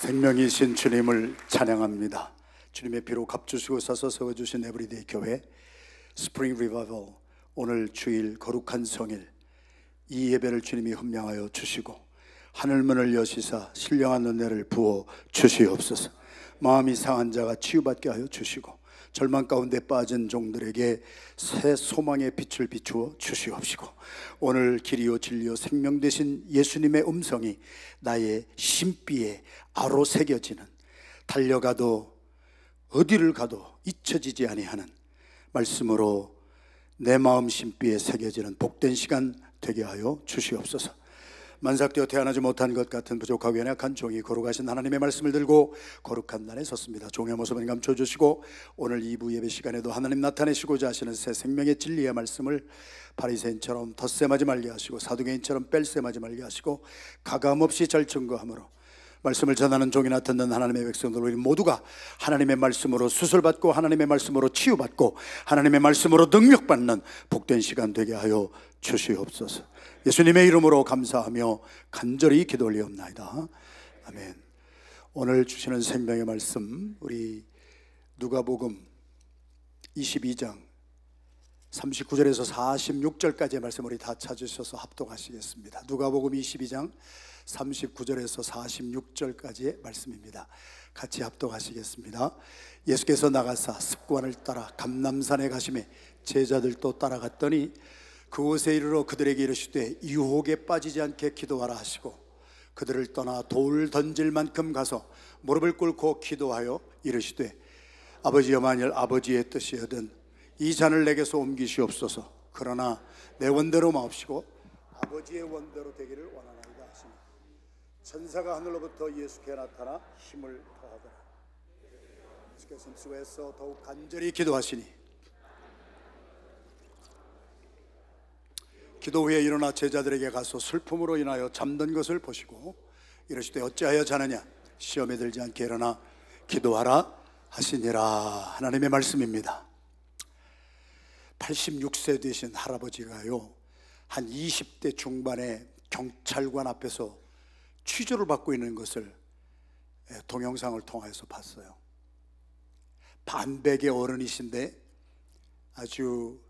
생명이신 주님을 찬양합니다. 주님의 피로 값주시고 싸서 세워주신 에브리데이 교회 스프링 리바이벌, 오늘 주일 거룩한 성일, 이 예배를 주님이 헌명하여 주시고 하늘문을 여시사 신령한 은혜를 부어 주시옵소서. 마음이 상한 자가 치유받게 하여 주시고 절망 가운데 빠진 종들에게 새 소망의 빛을 비추어 주시옵시고, 오늘 길이요 진리요 생명 되신 예수님의 음성이 나의 심비에 아로 새겨지는, 달려가도 어디를 가도 잊혀지지 아니하는 말씀으로 내 마음 심비에 새겨지는 복된 시간 되게 하여 주시옵소서. 만삭되어 태어나지 못한 것 같은 부족하고 연약한 종이 거룩하신 하나님의 말씀을 들고 거룩한 날에 섰습니다. 종의 모습을 감춰주시고 오늘 2부 예배 시간에도 하나님 나타내시고자 하시는 새 생명의 진리의 말씀을 바리새인처럼 덧셈하지 말게 하시고 사두개인처럼 뺄셈하지 말게 하시고 가감없이 잘 증거함으로 말씀을 전하는 종이나 듣는 하나님의 백성들, 우리 모두가 하나님의 말씀으로 수술받고 하나님의 말씀으로 치유받고 하나님의 말씀으로 능력받는 복된 시간 되게 하여 주시옵소서. 예수님의 이름으로 감사하며 간절히 기도 올리옵나이다. 아멘. 오늘 주시는 생명의 말씀, 우리 누가복음 22장 39절에서 46절까지의 말씀 우리 다 찾으셔서 합독하시겠습니다. 누가복음 22장 39절에서 46절까지의 말씀입니다. 같이 합독하시겠습니다. 예수께서 나가사 습관을 따라 감람산에 가시매 제자들도 따라갔더니 그곳에 이르러 그들에게 이르시되 유혹에 빠지지 않게 기도하라 하시고, 그들을 떠나 돌 던질 만큼 가서 무릎을 꿇고 기도하여 이르시되 아버지여, 만일 아버지의 뜻이거든 이 잔을 내게서 옮기시옵소서. 그러나 내 원대로 마옵시고 아버지의 원대로 되기를 원하나이다 하시니, 천사가 하늘로부터 예수께 나타나 힘을 더하더라. 예수께서 숨수에서 더욱 간절히 기도하시니 기도 후에 일어나 제자들에게 가서 슬픔으로 인하여 잠든 것을 보시고 이르시되 어찌하여 자느냐, 시험에 들지 않게 일어나 기도하라 하시니라. 하나님의 말씀입니다. 86세 되신 할아버지가요, 한 20대 중반에 경찰관 앞에서 취조를 받고 있는 것을 동영상을 통해서 봤어요. 반백의 어른이신데 아주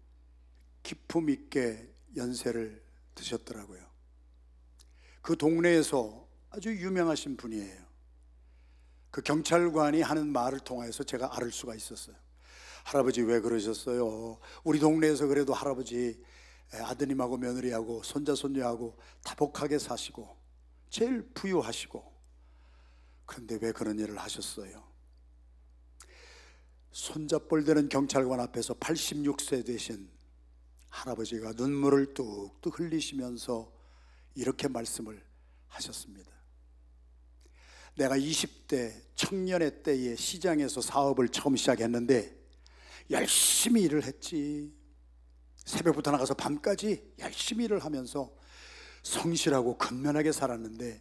기품 있게 연세를 드셨더라고요. 그 동네에서 아주 유명하신 분이에요. 그 경찰관이 하는 말을 통해서 제가 알을 수가 있었어요. 할아버지 왜 그러셨어요? 우리 동네에서 그래도 할아버지 아드님하고 며느리하고 손자 손녀하고 다복하게 사시고 제일 부유하시고, 그런데 왜 그런 일을 하셨어요? 손잡볼 되는 경찰관 앞에서 86세 되신 할아버지가 눈물을 뚝뚝 흘리시면서 이렇게 말씀을 하셨습니다. 내가 20대 청년의 때에 시장에서 사업을 처음 시작했는데 열심히 일을 했지. 새벽부터 나가서 밤까지 열심히 일을 하면서 성실하고 근면하게 살았는데,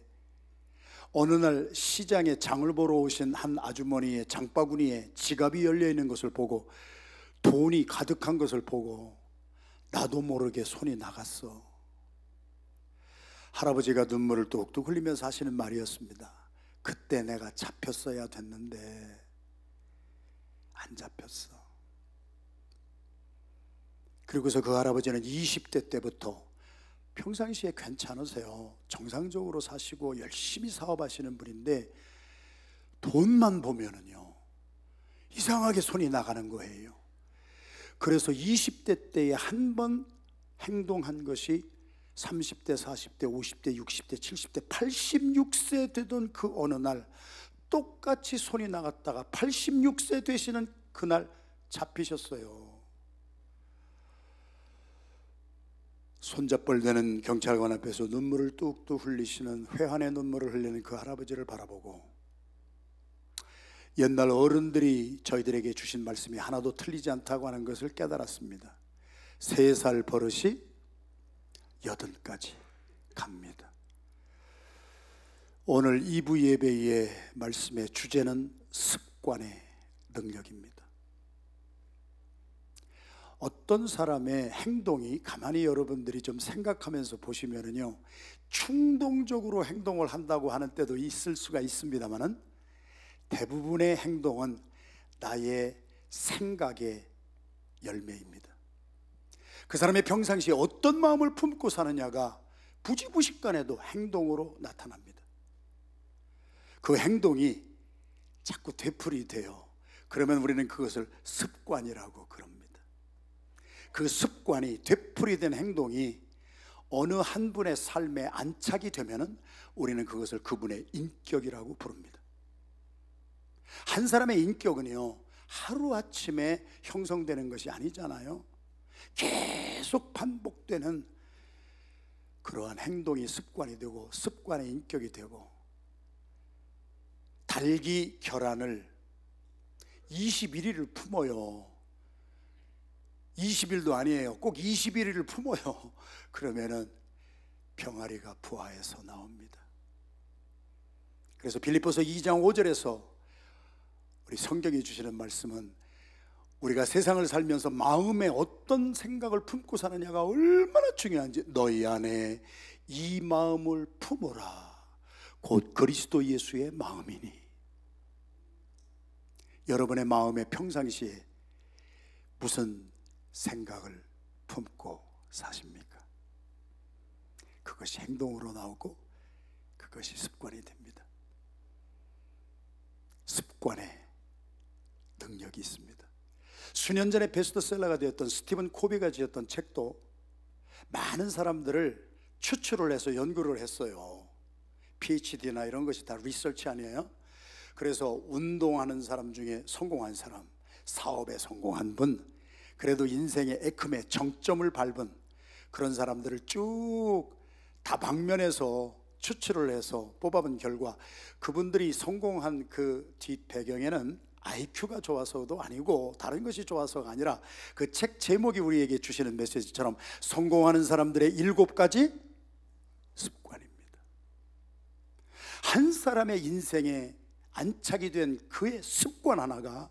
어느 날 시장에 장을 보러 오신 한 아주머니의 장바구니에 지갑이 열려있는 것을 보고, 돈이 가득한 것을 보고 나도 모르게 손이 나갔어. 할아버지가 눈물을 뚝뚝 흘리면서 하시는 말이었습니다. 그때 내가 잡혔어야 됐는데 안 잡혔어. 그리고서 그 할아버지는 20대 때부터 평상시에 괜찮으세요. 정상적으로 사시고 열심히 사업하시는 분인데 돈만 보면은요 이상하게 손이 나가는 거예요. 그래서 20대 때에 한 번 행동한 것이 30대, 40대, 50대, 60대, 70대, 86세 되던 그 어느 날 똑같이 손이 나갔다가 86세 되시는 그날 잡히셨어요. 손잡벌되는 경찰관 앞에서 눈물을 뚝뚝 흘리시는, 회한의 눈물을 흘리는 그 할아버지를 바라보고 옛날 어른들이 저희들에게 주신 말씀이 하나도 틀리지 않다고 하는 것을 깨달았습니다. 3살 버릇이 80까지 갑니다. 오늘 2부 예배의 말씀의 주제는 습관의 능력입니다. 어떤 사람의 행동이 가만히 여러분들이 좀 생각하면서 보시면은요, 충동적으로 행동을 한다고 하는 때도 있을 수가 있습니다만은 대부분의 행동은 나의 생각의 열매입니다. 그 사람의 평상시에 어떤 마음을 품고 사느냐가 부지부식간에도 행동으로 나타납니다. 그 행동이 자꾸 되풀이돼요. 그러면 우리는 그것을 습관이라고 그럽니다. 그 습관이, 되풀이된 행동이 어느 한 분의 삶에 안착이 되면은 우리는 그것을 그분의 인격이라고 부릅니다. 한 사람의 인격은요, 하루아침에 형성되는 것이 아니잖아요. 계속 반복되는 그러한 행동이 습관이 되고, 습관의 인격이 되고, 닭이 계란을 21일을 품어요. 20일도 아니에요. 꼭 21일을 품어요. 그러면은 병아리가 부화해서 나옵니다. 그래서 빌립보서 2장 5절에서 우리 성경이 주시는 말씀은 우리가 세상을 살면서 마음에 어떤 생각을 품고 사느냐가 얼마나 중요한지, 너희 안에 이 마음을 품어라, 곧 그리스도 예수의 마음이니. 여러분의 마음에 평상시에 무슨 생각을 품고 사십니까? 그것이 행동으로 나오고 그것이 습관이 됩니다. 습관의 능력이 있습니다. 수년 전에 베스트셀러가 되었던 스티븐 코비가 지었던 책도 많은 사람들을 추출을 해서 연구를 했어요. PhD나 이런 것이 다 리서치 아니에요? 그래서 운동하는 사람 중에 성공한 사람, 사업에 성공한 분, 그래도 인생의 액음의 정점을 밟은 그런 사람들을 쭉 다방면에서 추출을 해서 뽑아본 결과, 그분들이 성공한 그 뒷배경에는 IQ가 좋아서도 아니고 다른 것이 좋아서가 아니라, 그 책 제목이 우리에게 주시는 메시지처럼 성공하는 사람들의 7가지 습관입니다. 한 사람의 인생에 안착이 된 그의 습관 하나가,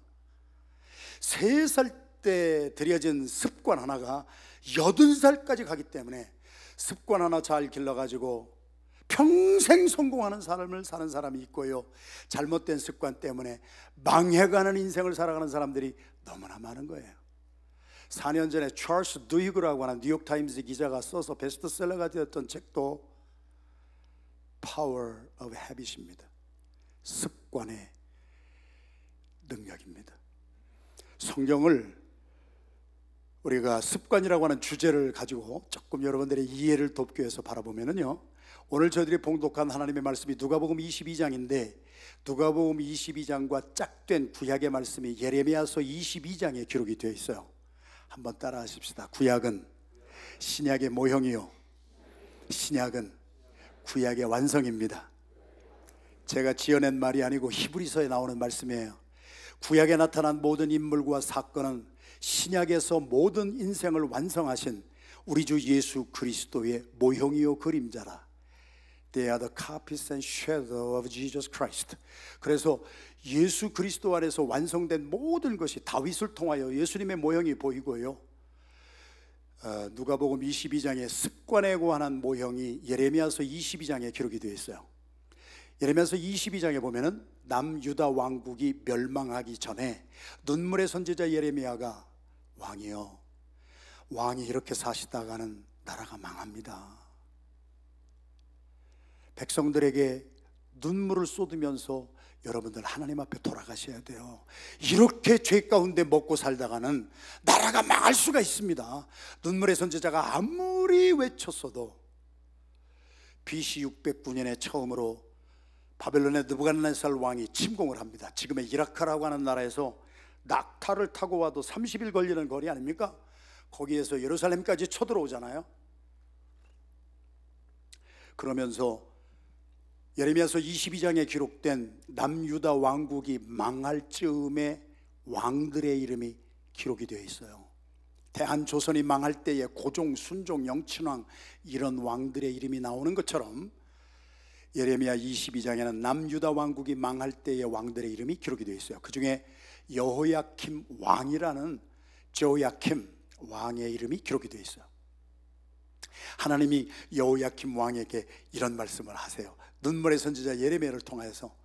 3살 때 들여진 습관 하나가 80살까지 가기 때문에, 습관 하나 잘 길러가지고 평생 성공하는 삶을 사는 사람이 있고요, 잘못된 습관 때문에 망해가는 인생을 살아가는 사람들이 너무나 많은 거예요. 4년 전에 찰스 두이그라고 하는 뉴욕타임즈 기자가 써서 베스트셀러가 되었던 책도 Power of Habit입니다. 습관의 능력입니다. 성경을 우리가 습관이라고 하는 주제를 가지고 조금 여러분들의 이해를 돕기 위해서 바라보면요, 오늘 저희들이 봉독한 하나님의 말씀이 누가복음 22장인데, 누가복음 22장과 짝된 구약의 말씀이 예레미야서 22장에 기록이 되어 있어요. 한번 따라 하십시다. 구약은 신약의 모형이요, 신약은 구약의 완성입니다. 제가 지어낸 말이 아니고 히브리서에 나오는 말씀이에요. 구약에 나타난 모든 인물과 사건은 신약에서 모든 인생을 완성하신 우리 주 예수 그리스도의 모형이요 그림자라. They are the copies and shadow of Jesus Christ. 그래서 예수 그리스도 안에서 완성된 모든 것이 다윗을 통하여 예수님의 모형이 보이고요, 누가복음 22장에 습관에 관한 모형이 예레미야서 22장에 기록이 되어 있어요. 예레미야서 22장에 보면은 남유다 왕국이 멸망하기 전에 눈물의 선지자 예레미야가, 왕이요, 왕이 이렇게 사시다가는 나라가 망합니다. 백성들에게 눈물을 쏟으면서 여러분들 하나님 앞에 돌아가셔야 돼요. 이렇게 죄 가운데 먹고 살다가는 나라가 망할 수가 있습니다. 눈물의 선지자가 아무리 외쳤어도 BC 609년에 처음으로 바벨론의 느부갓네살 왕이 침공을 합니다. 지금의 이라크라고 하는 나라에서 낙타를 타고 와도 30일 걸리는 거리 아닙니까? 거기에서 예루살렘까지 쳐들어오잖아요. 그러면서 예레미야서 22장에 기록된 남유다 왕국이 망할 즈음에 왕들의 이름이 기록이 되어 있어요. 대한조선이 망할 때에 고종, 순종, 영친왕 이런 왕들의 이름이 나오는 것처럼 예레미야 22장에는 남유다 왕국이 망할 때의 왕들의 이름이 기록이 되어 있어요. 그 중에 여호야킴 왕이라는, 조야킴 왕의 이름이 기록이 되어 있어요. 하나님이 여호야킴 왕에게 이런 말씀을 하세요. 눈물의 선지자 예레미야를 통해서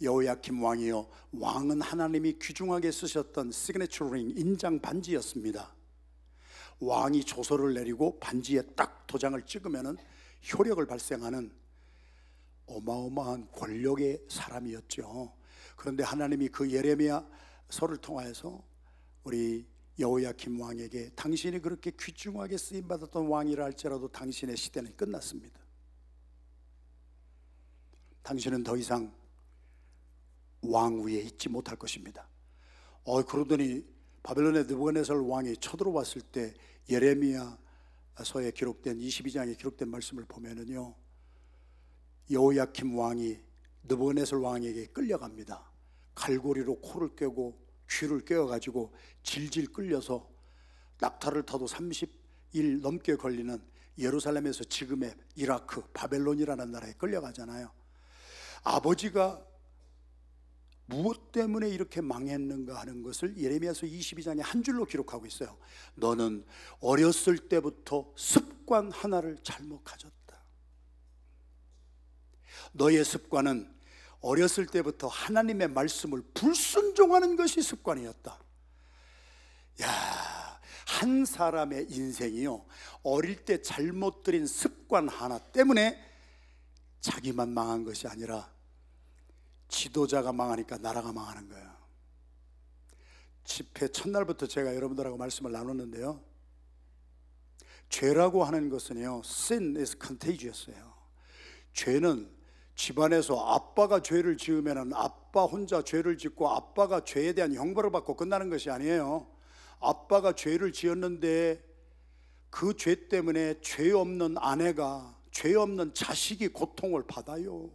여호야킴 왕이여, 왕은 하나님이 귀중하게 쓰셨던 시그니처 링, 인장 반지였습니다. 왕이 조서를 내리고 반지에 딱 도장을 찍으면 효력을 발생하는 어마어마한 권력의 사람이었죠. 그런데 하나님이 그 예레미야서를 통해서 우리 여호야킴 왕에게 당신이 그렇게 귀중하게 쓰임받았던 왕이라 할지라도 당신의 시대는 끝났습니다. 당신은 더 이상 왕 위에 있지 못할 것입니다. 그러더니 바벨론의 느부갓네살 왕이 쳐들어왔을 때 예레미야서에 기록된 22장에 기록된 말씀을 보면은요, 여호야킴 왕이 느부갓네살 왕에게 끌려갑니다. 갈고리로 코를 꿰고 귀를 꿰어가지고 질질 끌려서 낙타를 타도 30일 넘게 걸리는 예루살렘에서 지금의 이라크, 바벨론이라는 나라에 끌려가잖아요. 아버지가 무엇 때문에 이렇게 망했는가 하는 것을 예레미야서 22장에 한 줄로 기록하고 있어요. 너는 어렸을 때부터 습관 하나를 잘못 가졌다. 너의 습관은 어렸을 때부터 하나님의 말씀을 불순종하는 것이 습관이었다. 야, 한 사람의 인생이요, 어릴 때 잘못 들인 습관 하나 때문에 자기만 망한 것이 아니라 지도자가 망하니까 나라가 망하는 거예요. 집회 첫날부터 제가 여러분들하고 말씀을 나눴는데요, 죄라고 하는 것은요, sin is contagious예요. 죄는 집안에서 아빠가 죄를 지으면 아빠 혼자 죄를 짓고 아빠가 죄에 대한 형벌을 받고 끝나는 것이 아니에요. 아빠가 죄를 지었는데 그 죄 때문에 죄 없는 아내가, 죄 없는 자식이 고통을 받아요.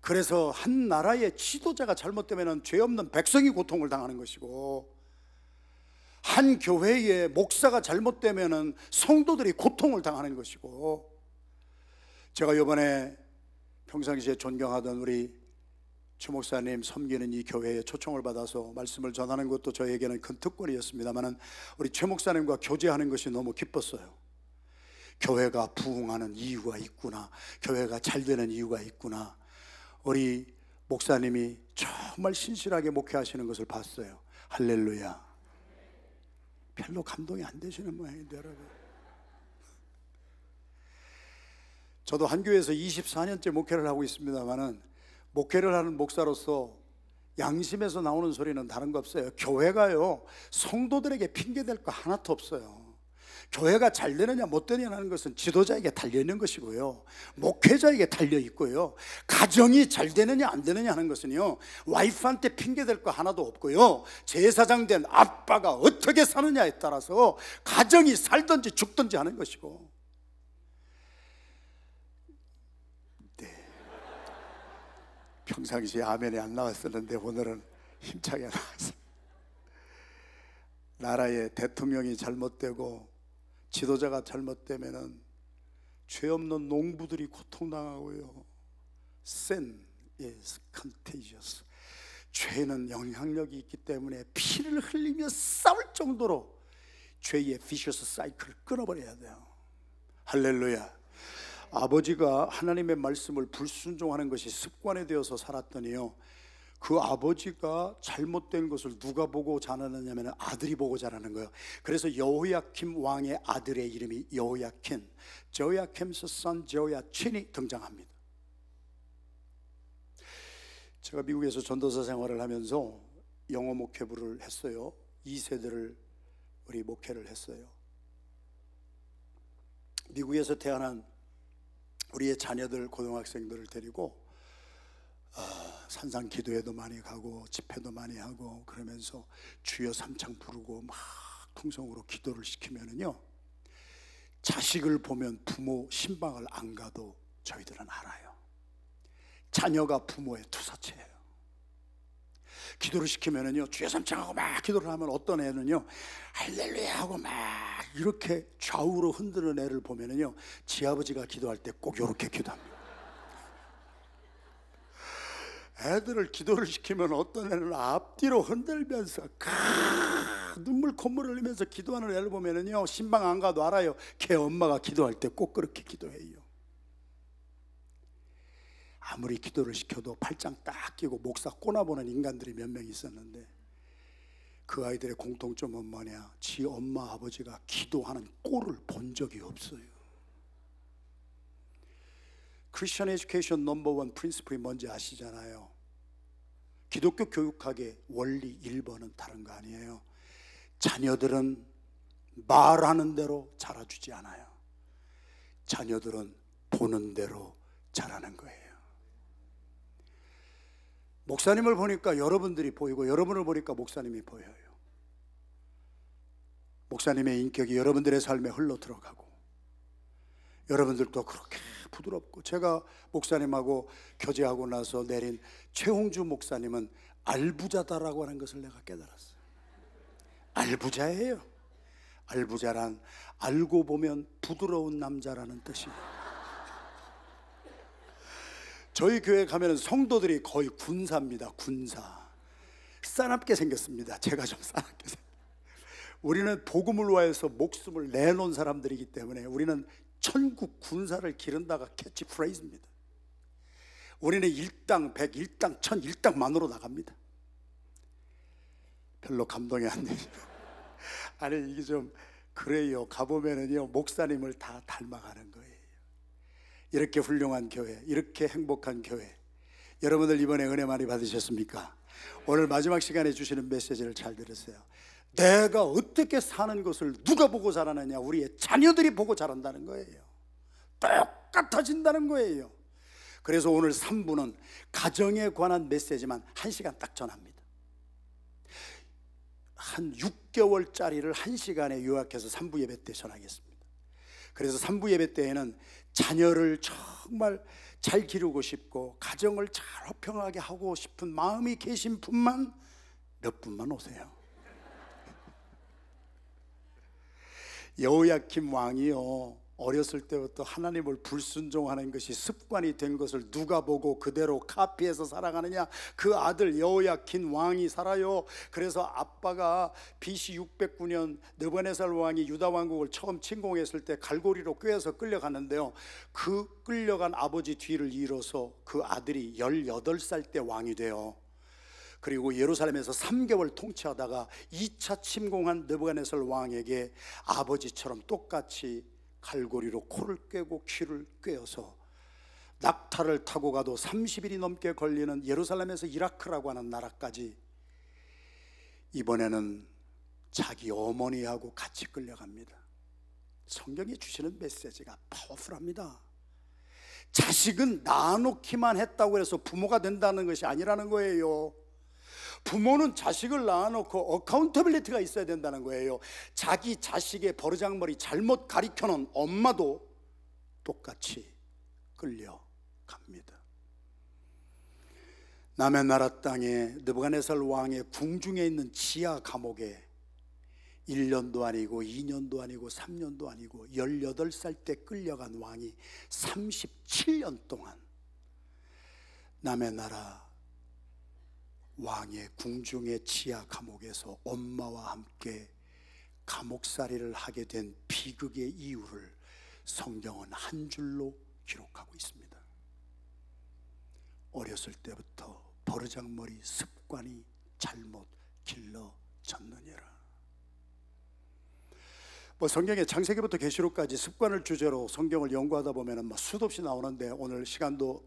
그래서 한 나라의 지도자가 잘못되면 죄 없는 백성이 고통을 당하는 것이고, 한 교회의 목사가 잘못되면 성도들이 고통을 당하는 것이고, 제가 이번에 평상시에 존경하던 우리 최 목사님 섬기는 이 교회에 초청을 받아서 말씀을 전하는 것도 저에게는 큰 특권이었습니다만, 우리 최 목사님과 교제하는 것이 너무 기뻤어요. 교회가 부흥하는 이유가 있구나, 교회가 잘 되는 이유가 있구나. 우리 목사님이 정말 신실하게 목회하시는 것을 봤어요. 할렐루야. 별로 감동이 안 되시는 모양인데 여러분, 저도 한 교회에서 24년째 목회를 하고 있습니다만, 목회를 하는 목사로서 양심에서 나오는 소리는 다른 거 없어요. 교회가요, 성도들에게 핑계댈 거 하나도 없어요. 교회가 잘 되느냐 못 되느냐는 것은 지도자에게 달려있는 것이고요, 목회자에게 달려있고요, 가정이 잘 되느냐 안 되느냐 하는 것은요, 와이프한테 핑계댈 거 하나도 없고요, 제사장 된 아빠가 어떻게 사느냐에 따라서 가정이 살든지 죽든지 하는 것이고. 평상시에 아멘이 안 나왔었는데 오늘은 힘차게 나왔어요. 나라의 대통령이 잘못되고 지도자가 잘못되면은 죄 없는 농부들이 고통당하고요. Sin is contagious. 죄는 영향력이 있기 때문에 피를 흘리며 싸울 정도로 죄의 vicious cycle을 끊어버려야 돼요. 할렐루야. 아버지가 하나님의 말씀을 불순종하는 것이 습관이 되어서 살았더니요, 그 아버지가 잘못된 것을 누가 보고 자라느냐면 아들이 보고 자라는 거예요. 그래서 여호야킴 왕의 아들의 이름이 여호야킨, 조야킴스 선 조야친이 등장합니다. 제가 미국에서 전도사 생활을 하면서 영어 목회부를 했어요. 2세대를 우리 목회를 했어요. 미국에서 태어난 우리의 자녀들, 고등학생들을 데리고 산상 기도회도 많이 가고 집회도 많이 하고 그러면서 주여 삼창 부르고 막 통성으로 기도를 시키면은요, 자식을 보면 부모 신방을 안 가도 저희들은 알아요. 자녀가 부모의 투사체예요. 기도를 시키면은요, 주여 삼창하고 막 기도를 하면 어떤 애는요, 할렐루야 하고 막 이렇게 좌우로 흔드는 애를 보면은요, 지 아버지가 기도할 때 꼭 이렇게 기도합니다. 애들을 기도를 시키면 어떤 애는 앞뒤로 흔들면서 눈물 콧물 흘리면서 기도하는 애를 보면은요, 신방 안 가도 알아요. 걔 엄마가 기도할 때 꼭 그렇게 기도해요. 아무리 기도를 시켜도 팔짱 딱 끼고 목사 꼬나보는 인간들이 몇 명 있었는데, 그 아이들의 공통점은 뭐냐? 지 엄마 아버지가 기도하는 꼴을 본 적이 없어요. 크리스천 에듀케이션 넘버 1 프린시플이 뭔지 아시잖아요. 기독교 교육학의 원리 1번은 다른 거 아니에요. 자녀들은 말하는 대로 자라주지 않아요. 자녀들은 보는 대로 자라는 거예요. 목사님을 보니까 여러분들이 보이고, 여러분을 보니까 목사님이 보여요. 목사님의 인격이 여러분들의 삶에 흘러 들어가고, 여러분들도 그렇게 부드럽고, 제가 목사님하고 교제하고 나서 내린 최홍주 목사님은 알부자다라고 하는 것을 내가 깨달았어요. 알부자예요. 알부자란 알고 보면 부드러운 남자라는 뜻이에요. 저희 교회 가면 성도들이 거의 군사입니다. 군사. 싸납게 생겼습니다. 제가 좀 싸납게 생겼어요. 우리는 복음을 위해서 목숨을 내놓은 사람들이기 때문에 우리는 천국 군사를 기른다가 캐치프레이즈입니다. 우리는 일당 100, 일당 1000, 일당만으로 나갑니다. 별로 감동이 안 되죠. 아니, 이게 좀 그래요. 가보면은요, 목사님을 다 닮아가는 거예요. 이렇게 훌륭한 교회, 이렇게 행복한 교회, 여러분들 이번에 은혜 많이 받으셨습니까? 오늘 마지막 시간에 주시는 메시지를 잘 들으세요. 내가 어떻게 사는 것을 누가 보고 자라느냐? 우리의 자녀들이 보고 자란다는 거예요. 똑같아진다는 거예요. 그래서 오늘 3부는 가정에 관한 메시지만 1시간 딱 전합니다. 한 6개월짜리를 1시간에 요약해서 3부 예배 때 전하겠습니다. 그래서 3부 예배 때에는 자녀를 정말 잘 기르고 싶고 가정을 잘 화평하게 하고 싶은 마음이 계신 분만 몇 분만 오세요. 여호야킴 왕이요, 어렸을 때부터 하나님을 불순종하는 것이 습관이 된 것을 누가 보고 그대로 카피해서 살아가느냐? 그 아들 여호야킨 왕이 살아요. 그래서 아빠가 BC 609년 느부갓네살 왕이 유다 왕국을 처음 침공했을 때 갈고리로 꿰어서 끌려갔는데요, 그 끌려간 아버지 뒤를 이어서 그 아들이 18살 때 왕이 돼요. 그리고 예루살렘에서 3개월 통치하다가 2차 침공한 느부갓네살 왕에게 아버지처럼 똑같이 갈고리로 코를 꿰고 귀를 꿰어서 낙타를 타고 가도 30일이 넘게 걸리는 예루살렘에서 이라크라고 하는 나라까지 이번에는 자기 어머니하고 같이 끌려갑니다. 성경이 주시는 메시지가 파워풀합니다. 자식은 낳아놓기만 했다고 해서 부모가 된다는 것이 아니라는 거예요. 부모는 자식을 낳아놓고 어카운터빌리티가 있어야 된다는 거예요. 자기 자식의 버르장머리 잘못 가리켜놓은 엄마도 똑같이 끌려갑니다. 남의 나라 땅에 느부갓네살 왕의 궁중에 있는 지하 감옥에 1년도 아니고 2년도 아니고 3년도 아니고 18살 때 끌려간 왕이 37년 동안 남의 나라 왕의 궁중의 지하 감옥에서 엄마와 함께 감옥살이를 하게 된 비극의 이유를 성경은 한 줄로 기록하고 있습니다. 어렸을 때부터 버르장머리 습관이 잘못 길러졌느니라. 성경에 창세기부터 계시록까지 습관을 주제로 성경을 연구하다 보면 수도 없이 나오는데 오늘 시간도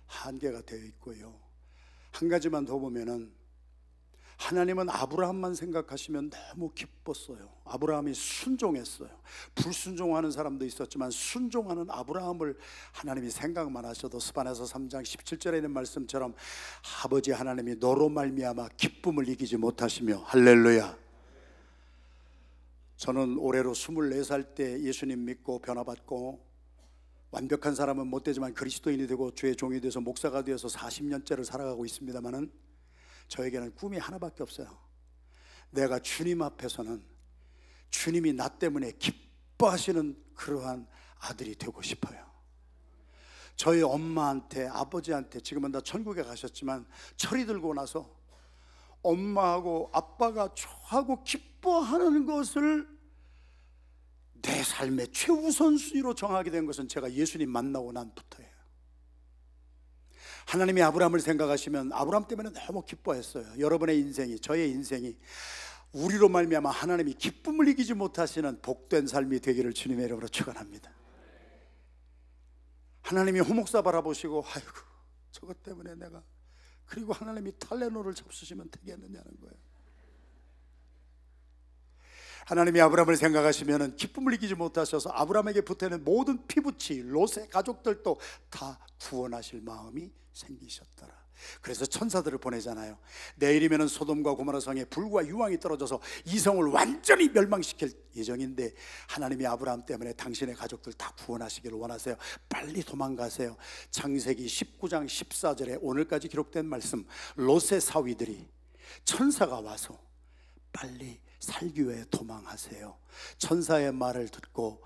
한계가 되어 있고요. 한 가지만 더 보면은 하나님은 아브라함만 생각하시면 너무 기뻤어요. 아브라함이 순종했어요. 불순종하는 사람도 있었지만 순종하는 아브라함을 하나님이 생각만 하셔도 스바냐서 3장 17절에 있는 말씀처럼 아버지 하나님이 너로 말미암아 기쁨을 이기지 못하시며 할렐루야. 저는 올해로 24살 때 예수님 믿고 변화받고 완벽한 사람은 못 되지만 그리스도인이 되고 주의 종이 돼서 목사가 되어서 40년째를 살아가고 있습니다만은 저에게는 꿈이 하나밖에 없어요. 내가 주님 앞에서는 주님이 나 때문에 기뻐하시는 그러한 아들이 되고 싶어요. 저희 엄마한테 아버지한테 지금은 다 천국에 가셨지만 철이 들고 나서 엄마하고 아빠가 좋아하고 기뻐하는 것을 내 삶의 최우선순위로 정하게 된 것은 제가 예수님 만나고 난부터예요. 하나님이 아브라함을 생각하시면 아브라함 때문에 너무 기뻐했어요. 여러분의 인생이, 저의 인생이 우리로 말미암아 하나님이 기쁨을 이기지 못하시는 복된 삶이 되기를 주님의 이름으로 축원합니다. 하나님이 호목사 바라보시고 아이고 저것 때문에 내가, 그리고 하나님이 탈레노를 잡수시면 되겠느냐는 거예요. 하나님이 아브라함을 생각하시면 기쁨을 이기지 못하셔서 아브라함에게 붙어있는 모든 피부치 롯의 가족들도 다 구원하실 마음이 생기셨더라. 그래서 천사들을 보내잖아요. 내일이면 소돔과 고모라 성에 불과 유황이 떨어져서 이 성을 완전히 멸망시킬 예정인데 하나님이 아브라함 때문에 당신의 가족들 다 구원하시기를 원하세요. 빨리 도망가세요. 창세기 19장 14절에 오늘까지 기록된 말씀, 롯의 사위들이 천사가 와서 빨리 살기 위해 도망하세요. 천사의 말을 듣고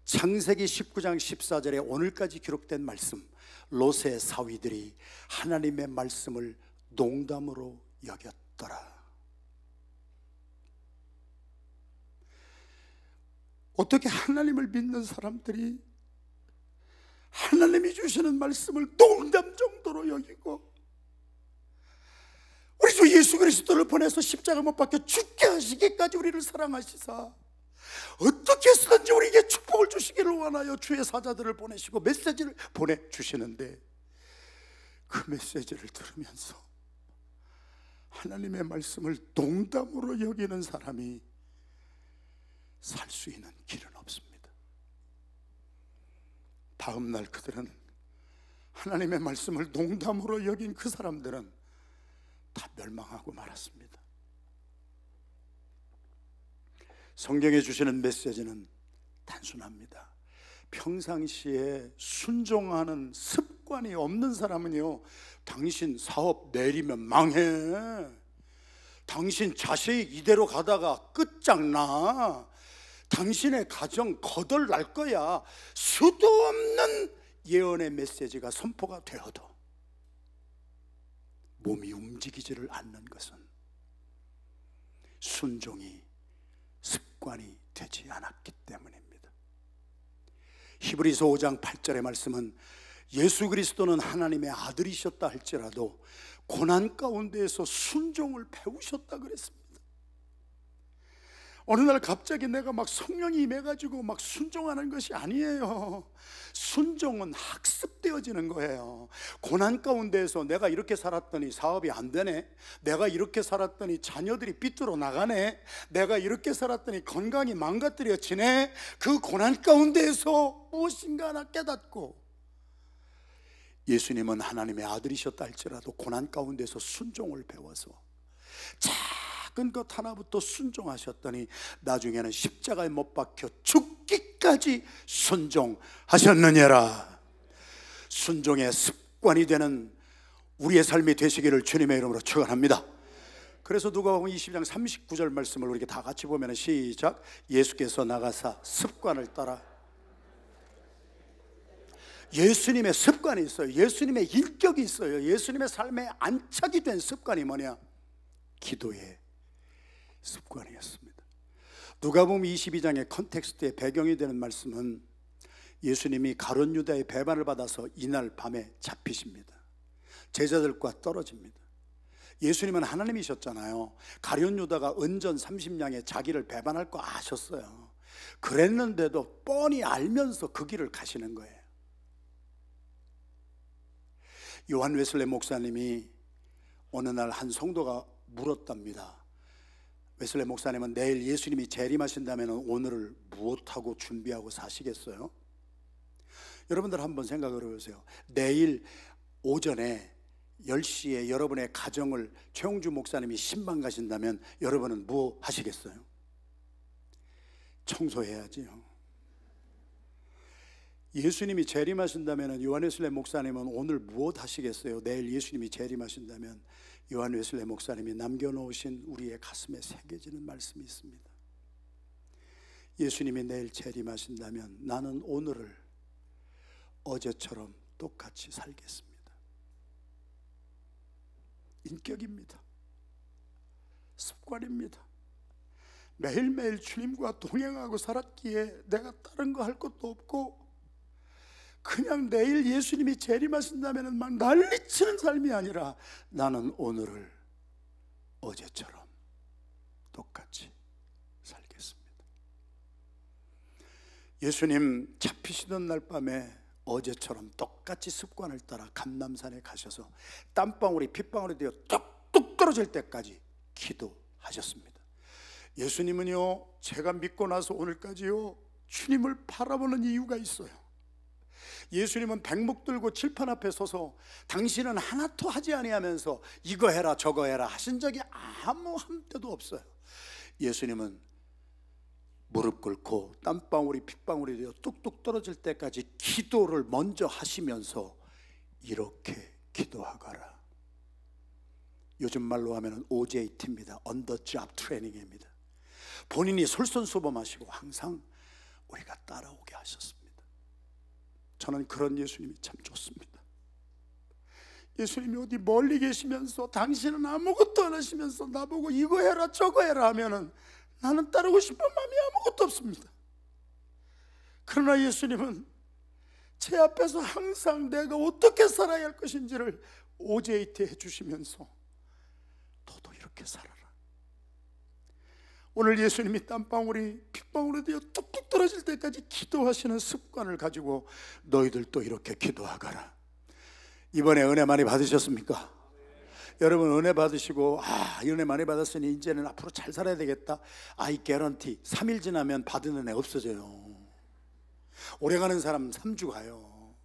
창세기 19장 14절에 오늘까지 기록된 말씀, 롯의 사위들이 하나님의 말씀을 농담으로 여겼더라. 어떻게 하나님을 믿는 사람들이 하나님이 주시는 말씀을 농담 정도로 여기고 우리 주 예수 그리스도를 보내서 십자가 못 박혀 죽게 하시기까지 우리를 사랑하시사 어떻게 해서든지 우리에게 축복을 주시기를 원하여 주의 사자들을 보내시고 메시지를 보내주시는데, 그 메시지를 들으면서 하나님의 말씀을 농담으로 여기는 사람이 살 수 있는 길은 없습니다. 다음 날 그들은, 하나님의 말씀을 농담으로 여긴 그 사람들은 다 멸망하고 말았습니다. 성경에 주시는 메시지는 단순합니다. 평상시에 순종하는 습관이 없는 사람은요, 당신 사업 내리면 망해, 당신 자식 이대로 가다가 끝장나, 당신의 가정 거덜날 거야, 수도 없는 예언의 메시지가 선포가 되어도 몸이 움직이지를 않는 것은 순종이 습관이 되지 않았기 때문입니다. 히브리서 5장 8절의 말씀은 예수 그리스도는 하나님의 아들이셨다 할지라도 고난 가운데에서 순종을 배우셨다 그랬습니다. 어느 날 갑자기 내가 막 성령이 임해가지고 막 순종하는 것이 아니에요. 순종은 학습되어지는 거예요. 고난 가운데에서 내가 이렇게 살았더니 사업이 안 되네, 내가 이렇게 살았더니 자녀들이 삐뚤어 나가네, 내가 이렇게 살았더니 건강이 망가뜨려지네, 그 고난 가운데에서 무엇인가 하나 깨닫고, 예수님은 하나님의 아들이셨다 할지라도 고난 가운데서 순종을 배워서 작은 것 하나부터 순종하셨더니 나중에는 십자가에 못 박혀 죽기까지 순종하셨느니라. 순종의 습관이 되는 우리의 삶이 되시기를 주님의 이름으로 축원합니다. 그래서 누가복음 20장 39절 말씀을 우리 다 같이 보면 시작. 예수께서 나가사 습관을 따라. 예수님의 습관이 있어요. 예수님의 인격이 있어요. 예수님의 삶에 안착이 된 습관이 뭐냐? 기도의 습관이었습니다. 누가복음 22장의 컨텍스트의 배경이 되는 말씀은 예수님이 가룟 유다의 배반을 받아서 이날 밤에 잡히십니다. 제자들과 떨어집니다. 예수님은 하나님이셨잖아요. 가룟 유다가 은전 30냥에 자기를 배반할 거 아셨어요. 그랬는데도 뻔히 알면서 그 길을 가시는 거예요. 요한 웨슬레 목사님이 어느 날 한 성도가 물었답니다. 웨슬레 목사님은 내일 예수님이 재림하신다면 오늘을 무엇하고 준비하고 사시겠어요? 여러분들 한번 생각을 해보세요. 내일 오전에 10시에 여러분의 가정을 최홍주 목사님이 신방 가신다면 여러분은 뭐 하시겠어요? 청소해야지요. 예수님이 재림하신다면 요한 웨슬레 목사님은 오늘 무엇 하시겠어요? 내일 예수님이 재림하신다면 요한 웨슬레 목사님이 남겨놓으신 우리의 가슴에 새겨지는 말씀이 있습니다. 예수님이 내일 재림하신다면 나는 오늘을 어제처럼 똑같이 살겠습니다. 인격입니다. 습관입니다. 매일매일 주님과 동행하고 살았기에 내가 다른 거 할 것도 없고 그냥 내일 예수님이 재림하신다면 막 난리치는 삶이 아니라 나는 오늘을 어제처럼 똑같이 살겠습니다. 예수님 잡히시던 날 밤에 어제처럼 똑같이 습관을 따라 감람산에 가셔서 땀방울이 핏방울이 되어 뚝뚝 떨어질 때까지 기도하셨습니다. 예수님은요, 제가 믿고 나서 오늘까지요 주님을 바라보는 이유가 있어요. 예수님은 백목 들고 칠판 앞에 서서 당신은 하나도 하지 아니하면서 이거 해라 저거 해라 하신 적이 아무 한때도 없어요. 예수님은 무릎 꿇고 땀방울이 핏방울이 되어 뚝뚝 떨어질 때까지 기도를 먼저 하시면서 이렇게 기도하거라. 요즘 말로 하면 OJT입니다. On the job training입니다. 본인이 솔선수범하시고 항상 우리가 따라오게 하셨습니다. 저는 그런 예수님이 참 좋습니다. 예수님이 어디 멀리 계시면서 당신은 아무것도 안 하시면서 나보고 이거 해라 저거 해라 하면은 나는 따르고 싶은 마음이 아무것도 없습니다. 그러나 예수님은 제 앞에서 항상 내가 어떻게 살아야 할 것인지를 OJT 해주시면서 너도 이렇게 살아라. 오늘 예수님이 땀방울이 핏방울이 되어 뚝뚝 떨어질 때까지 기도하시는 습관을 가지고 너희들도 이렇게 기도하거라. 이번에 은혜 많이 받으셨습니까? 여러분 은혜 받으시고 은혜 많이 받았으니 이제는 앞으로 잘 살아야 되겠다. I guarantee 3일 지나면 받은 은혜 없어져요. 오래가는 사람 3주 가요.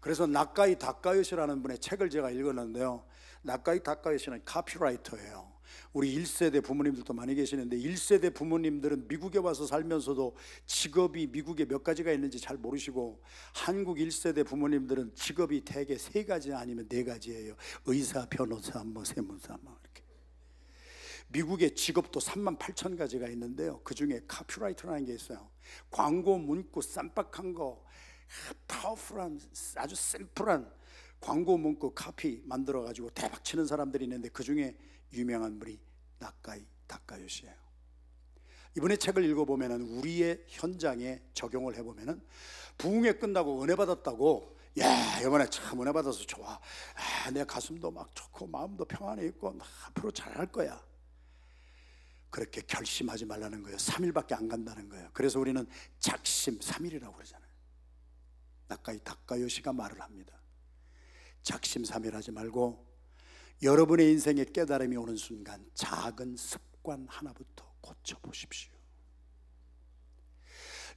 그래서 나카이 다카요시라는 분의 책을 제가 읽었는데요, 나카이 다카요시는 카피라이터예요. 우리 1세대 부모님들도 많이 계시는데 1세대 부모님들은 미국에 와서 살면서도 직업이 미국에 몇 가지가 있는지 잘 모르시고, 한국 1세대 부모님들은 직업이 대개 3가지 아니면 4가지예요. 의사, 변호사, 세무사 이렇게. 미국의 직업도 38,000가지가 있는데요, 그 중에 카피라이터라는 게 있어요. 광고 문구 쌈박한 거, 파워풀한 아주 심플한 광고 문구 카피 만들어 가지고 대박 치는 사람들이 있는데 그 중에 유명한 분이 나카이 다카요시예요. 이번에 책을 읽어보면 우리의 현장에 적용을 해보면 부흥회 끝나고 은혜 받았다고, 야 이번에 참 은혜 받아서 좋아, 내 가슴도 막 좋고 마음도 평안해 있고 앞으로 잘할 거야, 그렇게 결심하지 말라는 거예요. 3일밖에 안 간다는 거예요. 그래서 우리는 작심 3일이라고 그러잖아요. 나카이 다카요시가 말을 합니다. 작심 3일 하지 말고 여러분의 인생에 깨달음이 오는 순간 작은 습관 하나부터 고쳐보십시오.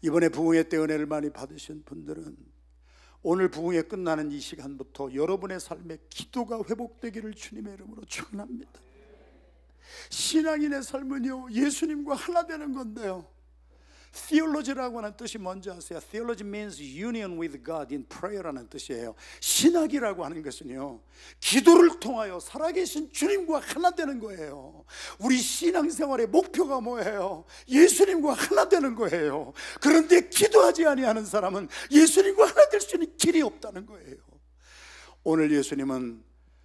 이번에 부흥회 때 은혜를 많이 받으신 분들은 오늘 부흥회 끝나는 이 시간부터 여러분의 삶에 기도가 회복되기를 주님의 이름으로 축원합니다. 신앙인의 삶은요, 예수님과 하나 되는 건데요, theology라고 하는 뜻이 뭔지 아세요? Theology means union with God in prayer라는 뜻이에요. 신학이라고 하는 것은요, 기도를 통하여 살아계신 주님과 하나 되는 거예요. 우리 신앙생활의 목표가 뭐예요? 예수님과 하나 되는 거예요. 그런데 기도하지 아니하는 사람은 예수님과 하나 될 수 있는 길이 없다는 거예요. 오늘 예수님은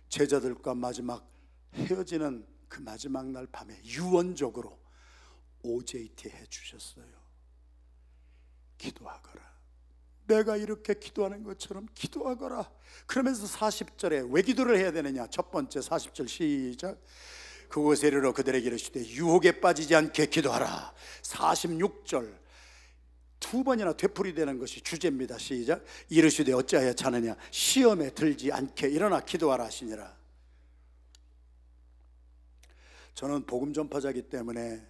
제자들과 마지막 헤어지는 그 마지막 날 밤에 유언적으로 OJT 해주셨어요. 기도하거라. 내가 이렇게 기도하는 것처럼 기도하거라. 그러면서 40절에 왜 기도를 해야 되느냐? 첫 번째 40절 시작. 그곳에 이르러 그들에게 이르시되 유혹에 빠지지 않게 기도하라. 46절 2번이나 되풀이되는 것이 주제입니다. 시작. 이르시되 어찌하여 자느냐? 시험에 들지 않게 일어나 기도하라 하시니라. 저는 복음 전파자이기 때문에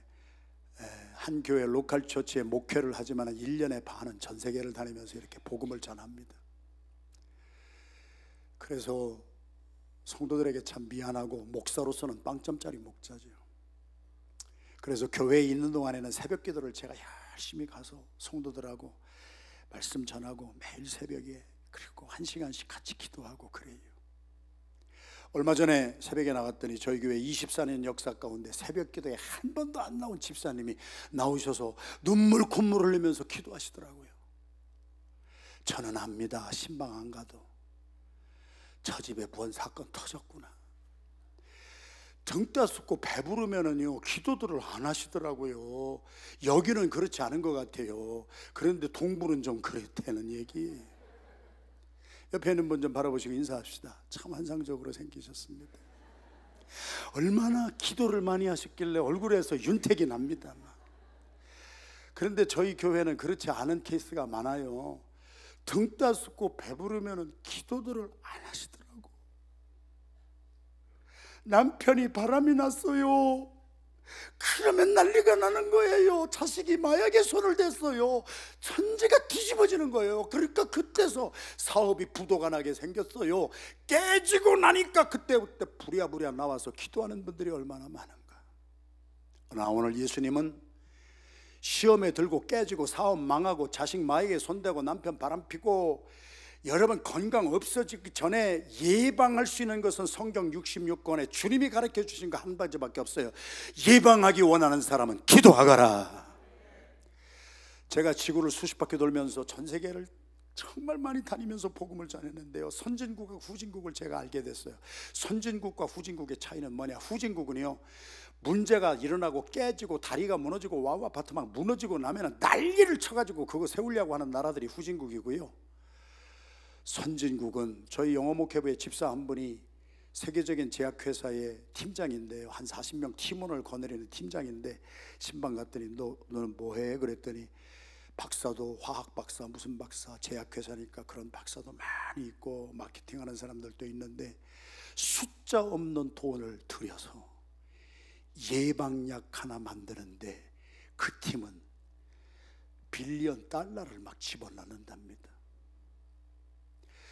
한 교회 로컬 처치에 목회를 하지만 1년에 반은 전 세계를 다니면서 이렇게 복음을 전합니다. 그래서 성도들에게 참 미안하고 목사로서는 빵점짜리 목자죠. 그래서 교회에 있는 동안에는 새벽 기도를 제가 열심히 가서 성도들하고 말씀 전하고 매일 새벽에 그리고 1시간씩 같이 기도하고 그래요. 얼마 전에 새벽에 나갔더니 저희 교회 24년 역사 가운데 새벽 기도에 한 번도 안 나온 집사님이 나오셔서 눈물 콧물 흘리면서 기도하시더라고요. 저는 압니다. 신방 안 가도 저 집에 뭔 사건 터졌구나. 등 따숩고 배부르면은요 기도들을 안 하시더라고요. 여기는 그렇지 않은 것 같아요. 그런데 동부는 좀 그렇다는 얘기. 옆에 있는 분 좀 바라보시고 인사합시다. 참 환상적으로 생기셨습니다. 얼마나 기도를 많이 하셨길래 얼굴에서 윤택이 납니다. 그런데 저희 교회는 그렇지 않은 케이스가 많아요. 등 따숩고 배부르면 기도들을 안 하시더라고. 남편이 바람이 났어요. 그러면 난리가 나는 거예요. 자식이 마약에 손을 댔어요. 천지가 뒤집어지는 거예요. 그러니까 그때서 사업이 부도가 나게 생겼어요. 깨지고 나니까 그때부터 부랴부랴 나와서 기도하는 분들이 얼마나 많은가. 그러나 오늘 예수님은 시험에 들고 깨지고 사업 망하고 자식 마약에 손대고 남편 바람피고 여러분 건강 없어지기 전에 예방할 수 있는 것은 성경 66권에 주님이 가르쳐 주신 거 한 가지밖에 없어요. 예방하기 원하는 사람은 기도하거라. 제가 지구를 수십 바퀴 돌면서 전 세계를 정말 많이 다니면서 복음을 전했는데요, 선진국과 후진국을 제가 알게 됐어요. 선진국과 후진국의 차이는 뭐냐? 후진국은요, 문제가 일어나고 깨지고 다리가 무너지고 와우 아파트 막 무너지고 나면 난리를 쳐가지고 그거 세우려고 하는 나라들이 후진국이고요, 선진국은 저희 영어목회부의 집사 한 분이 세계적인 제약회사의 팀장인데요, 한 40명 팀원을 거느리는 팀장인데 신방 갔더니 너는 뭐해? 그랬더니 박사도 화학 박사 무슨 박사, 제약회사니까 그런 박사도 많이 있고 마케팅하는 사람들도 있는데 숫자 없는 돈을 들여서 예방약 하나 만드는데 그 팀은 빌리언 달러를 막 집어넣는답니다.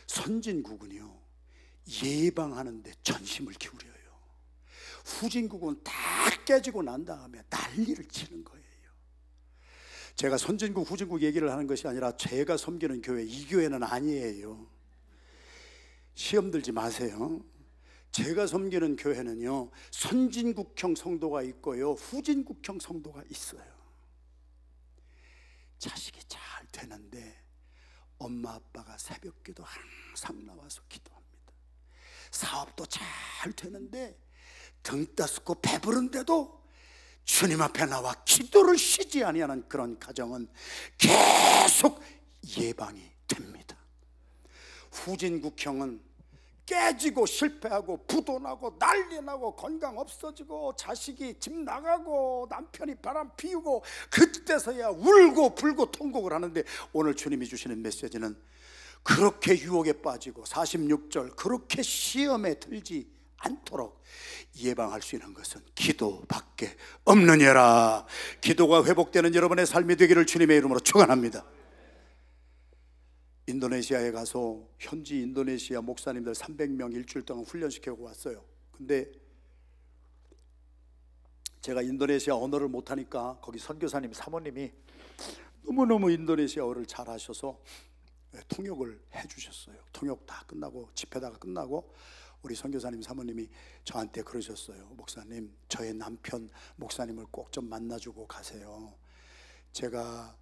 선진국은요 예방하는데 전심을 기울여요. 후진국은 다 깨지고 난 다음에 난리를 치는 거예요. 제가 선진국 후진국 얘기를 하는 것이 아니라 제가 섬기는 교회, 이 교회는 아니에요. 시험 들지 마세요. 제가 섬기는 교회는요 선진국형 성도가 있고요 후진국형 성도가 있어요. 자식이 잘 되는데 엄마 아빠가 새벽기도 항상 나와서 기도합니다. 사업도 잘 되는데 등 따숩고 배부른데도 주님 앞에 나와 기도를 쉬지 아니하는 그런 가정은 계속 예방이 됩니다. 후진국형은 깨지고 실패하고 부도나고 난리나고 건강 없어지고 자식이 집 나가고 남편이 바람 피우고 그때서야 울고 불고 통곡을 하는데, 오늘 주님이 주시는 메시지는 그렇게 유혹에 빠지고 46절 그렇게 시험에 들지 않도록 예방할 수 있는 것은 기도밖에 없느니라. 기도가 회복되는 여러분의 삶이 되기를 주님의 이름으로 축원합니다. 인도네시아에 가서 현지 인도네시아 목사님들 300명 일주일 동안 훈련시키고 왔어요. 근데 제가 인도네시아 언어를 못하니까 거기 선교사님 사모님이 너무너무 인도네시아어를 잘하셔서 통역을 해주셨어요. 통역 다 끝나고 집회다가 끝나고 우리 선교사님 사모님이 저한테 그러셨어요. 목사님, 저의 남편 목사님을 꼭 좀 만나주고 가세요. 제가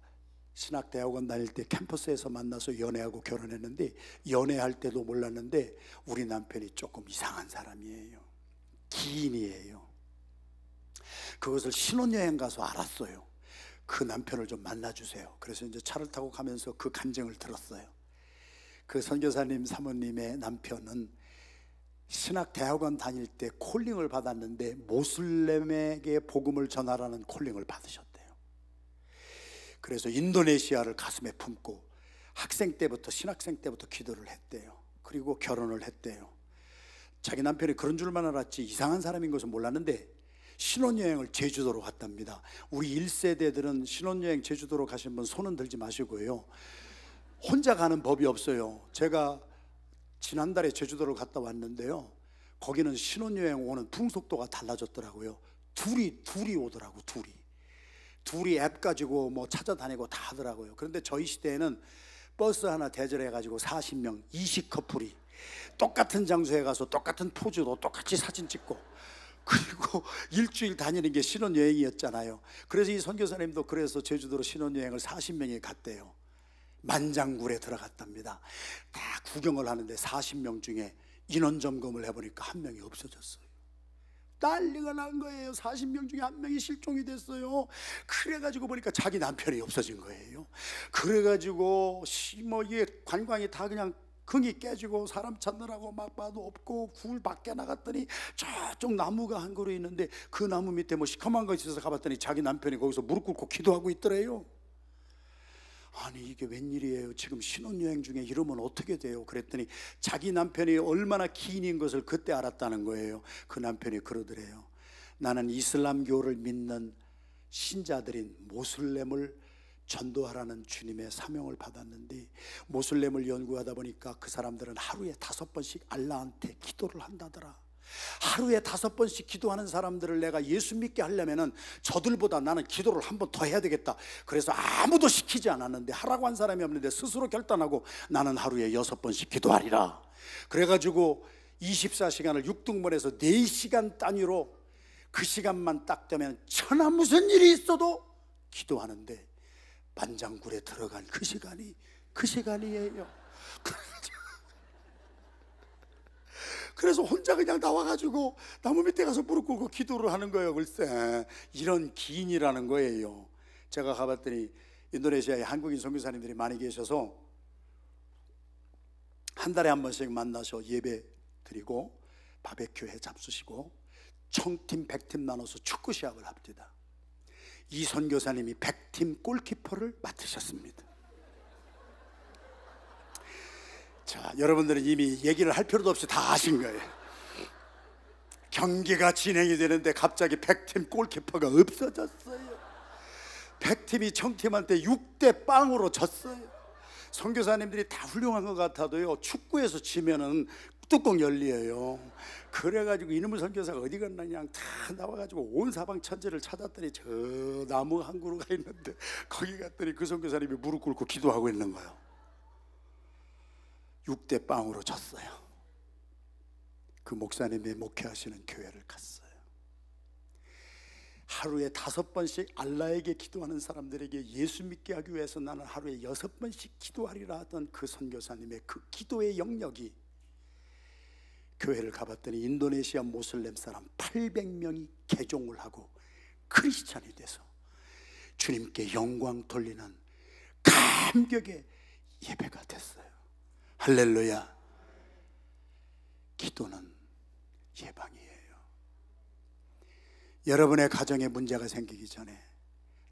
신학대학원 다닐 때 캠퍼스에서 만나서 연애하고 결혼했는데 연애할 때도 몰랐는데 우리 남편이 조금 이상한 사람이에요. 기인이에요. 그것을 신혼여행 가서 알았어요. 그 남편을 좀 만나주세요. 그래서 이제 차를 타고 가면서 그 간증을 들었어요. 그 선교사님 사모님의 남편은 신학대학원 다닐 때 콜링을 받았는데 모슬렘에게 복음을 전하라는 콜링을 받으셨대요. 그래서 인도네시아를 가슴에 품고 학생 때부터 신학생 때부터 기도를 했대요. 그리고 결혼을 했대요. 자기 남편이 그런 줄만 알았지 이상한 사람인 것은 몰랐는데 신혼여행을 제주도로 갔답니다. 우리 1세대들은 신혼여행 제주도로 가신 분 손은 들지 마시고요, 혼자 가는 법이 없어요. 제가 지난달에 제주도를 갔다 왔는데요, 거기는 신혼여행 오는 풍속도가 달라졌더라고요. 둘이 오더라고. 둘이 앱 가지고 뭐 찾아다니고 다 하더라고요. 그런데 저희 시대에는 버스 하나 대절해가지고 40명 20커플이 똑같은 장소에 가서 똑같은 포즈로 똑같이 사진 찍고 그리고 일주일 다니는 게 신혼여행이었잖아요. 그래서 이 선교사님도 그래서 제주도로 신혼여행을 40명이 갔대요. 만장굴에 들어갔답니다. 다 구경을 하는데 40명 중에 인원 점검을 해보니까 한 명이 없어졌어요. 난리가 난 거예요. 40명 중에 한 명이 실종이 됐어요. 그래가지고 보니까 자기 남편이 없어진 거예요. 그래가지고 뭐 이게 관광이 다 그냥 긍이 깨지고 사람 찾느라고 막 봐도 없고 굴 밖에 나갔더니 저쪽 나무가 한 그루 있는데 그 나무 밑에 뭐 시커먼 거 있어서 가봤더니 자기 남편이 거기서 무릎 꿇고 기도하고 있더래요. 아니 이게 웬일이에요? 지금 신혼여행 중에 이러면 어떻게 돼요? 그랬더니 자기 남편이 얼마나 기인인 것을 그때 알았다는 거예요. 그 남편이 그러더래요. 나는 이슬람교를 믿는 신자들인 모슬렘을 전도하라는 주님의 사명을 받았는데, 모슬렘을 연구하다 보니까 그 사람들은 하루에 5번씩 알라한테 기도를 한다더라. 하루에 5번씩 기도하는 사람들을 내가 예수 믿게 하려면은 저들보다 나는 기도를 한 번 더 해야 되겠다. 그래서 아무도 시키지 않았는데, 하라고 한 사람이 없는데 스스로 결단하고 나는 하루에 6번씩 기도하리라. 그래가지고 24시간을 6등분해서 4시간 단위로 그 시간만 딱 되면 천하 무슨 일이 있어도 기도하는데, 반장굴에 들어간 그 시간이에요. 그래서 혼자 그냥 나와가지고 나무 밑에 가서 무릎 꿇고 기도를 하는 거예요. 글쎄 이런 기인이라는 거예요. 제가 가봤더니 인도네시아에 한국인 선교사님들이 많이 계셔서 한 달에 한 번씩 만나서 예배 드리고 바베큐 잡수시고 청팀 100팀 나눠서 축구 시합을 합니다. 이 선교사님이 100팀 골키퍼를 맡으셨습니다. 자, 여러분들은 이미 얘기를 할 필요도 없이 다 아신 거예요. 경기가 진행이 되는데 갑자기 100팀 골키퍼가 없어졌어요. 100팀이 청팀한테 6대0으로 졌어요. 선교사님들이 다 훌륭한 것 같아도요, 축구에서 지면은 뚜껑 열려요. 그래가지고 이놈의 선교사가 어디 갔나 그냥 다 나와가지고 온 사방 천지를 찾았더니 저 나무 한 그루가 있는데 거기 갔더니 그 선교사님이 무릎 꿇고 기도하고 있는 거예요. 6대0으로 졌어요. 그 목사님이 목회하시는 교회를 갔어요. 하루에 5번씩 알라에게 기도하는 사람들에게 예수 믿게 하기 위해서 나는 하루에 6번씩 기도하리라 하던 그 선교사님의 그 기도의 영역이, 교회를 가봤더니 인도네시아 모슬렘 사람 800명이 개종을 하고 크리스찬이 돼서 주님께 영광 돌리는 감격의 예배가 됐어요. 할렐루야. 기도는 예방이에요. 여러분의 가정에 문제가 생기기 전에,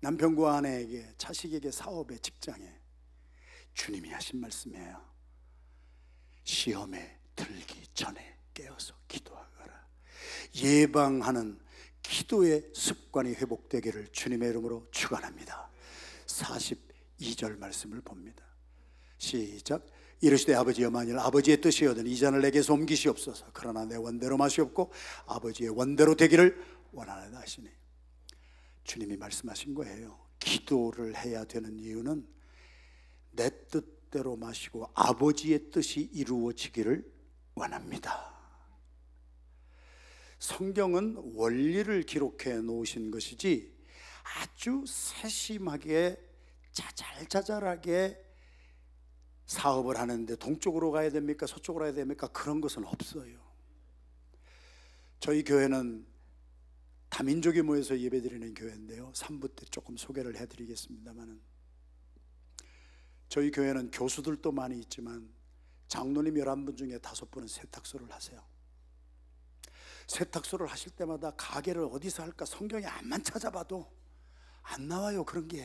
남편과 아내에게, 자식에게, 사업에, 직장에, 주님이 하신 말씀이에요. 시험에 들기 전에 깨어서 기도하거라. 예방하는 기도의 습관이 회복되기를 주님의 이름으로 축원합니다. 42절 말씀을 봅니다. 시작. 이르시되 아버지여, 만일 아버지의 뜻이거든 이 잔을 내게서 옮기시옵소서. 그러나 내 원대로 마시옵고 아버지의 원대로 되기를 원하나이다 하시니, 주님이 말씀하신 거예요. 기도를 해야 되는 이유는 내 뜻대로 마시고 아버지의 뜻이 이루어지기를 원합니다. 성경은 원리를 기록해 놓으신 것이지 아주 세심하게 자잘자잘하게 사업을 하는데 동쪽으로 가야 됩니까? 서쪽으로 가야 됩니까? 그런 것은 없어요. 저희 교회는 다민족이 모여서 예배드리는 교회인데요, 3부 때 조금 소개를 해드리겠습니다만, 저희 교회는 교수들도 많이 있지만 장로님 11분 중에 5분은 세탁소를 하세요. 세탁소를 하실 때마다 가게를 어디서 할까 성경에 암만 찾아봐도 안 나와요, 그런 게.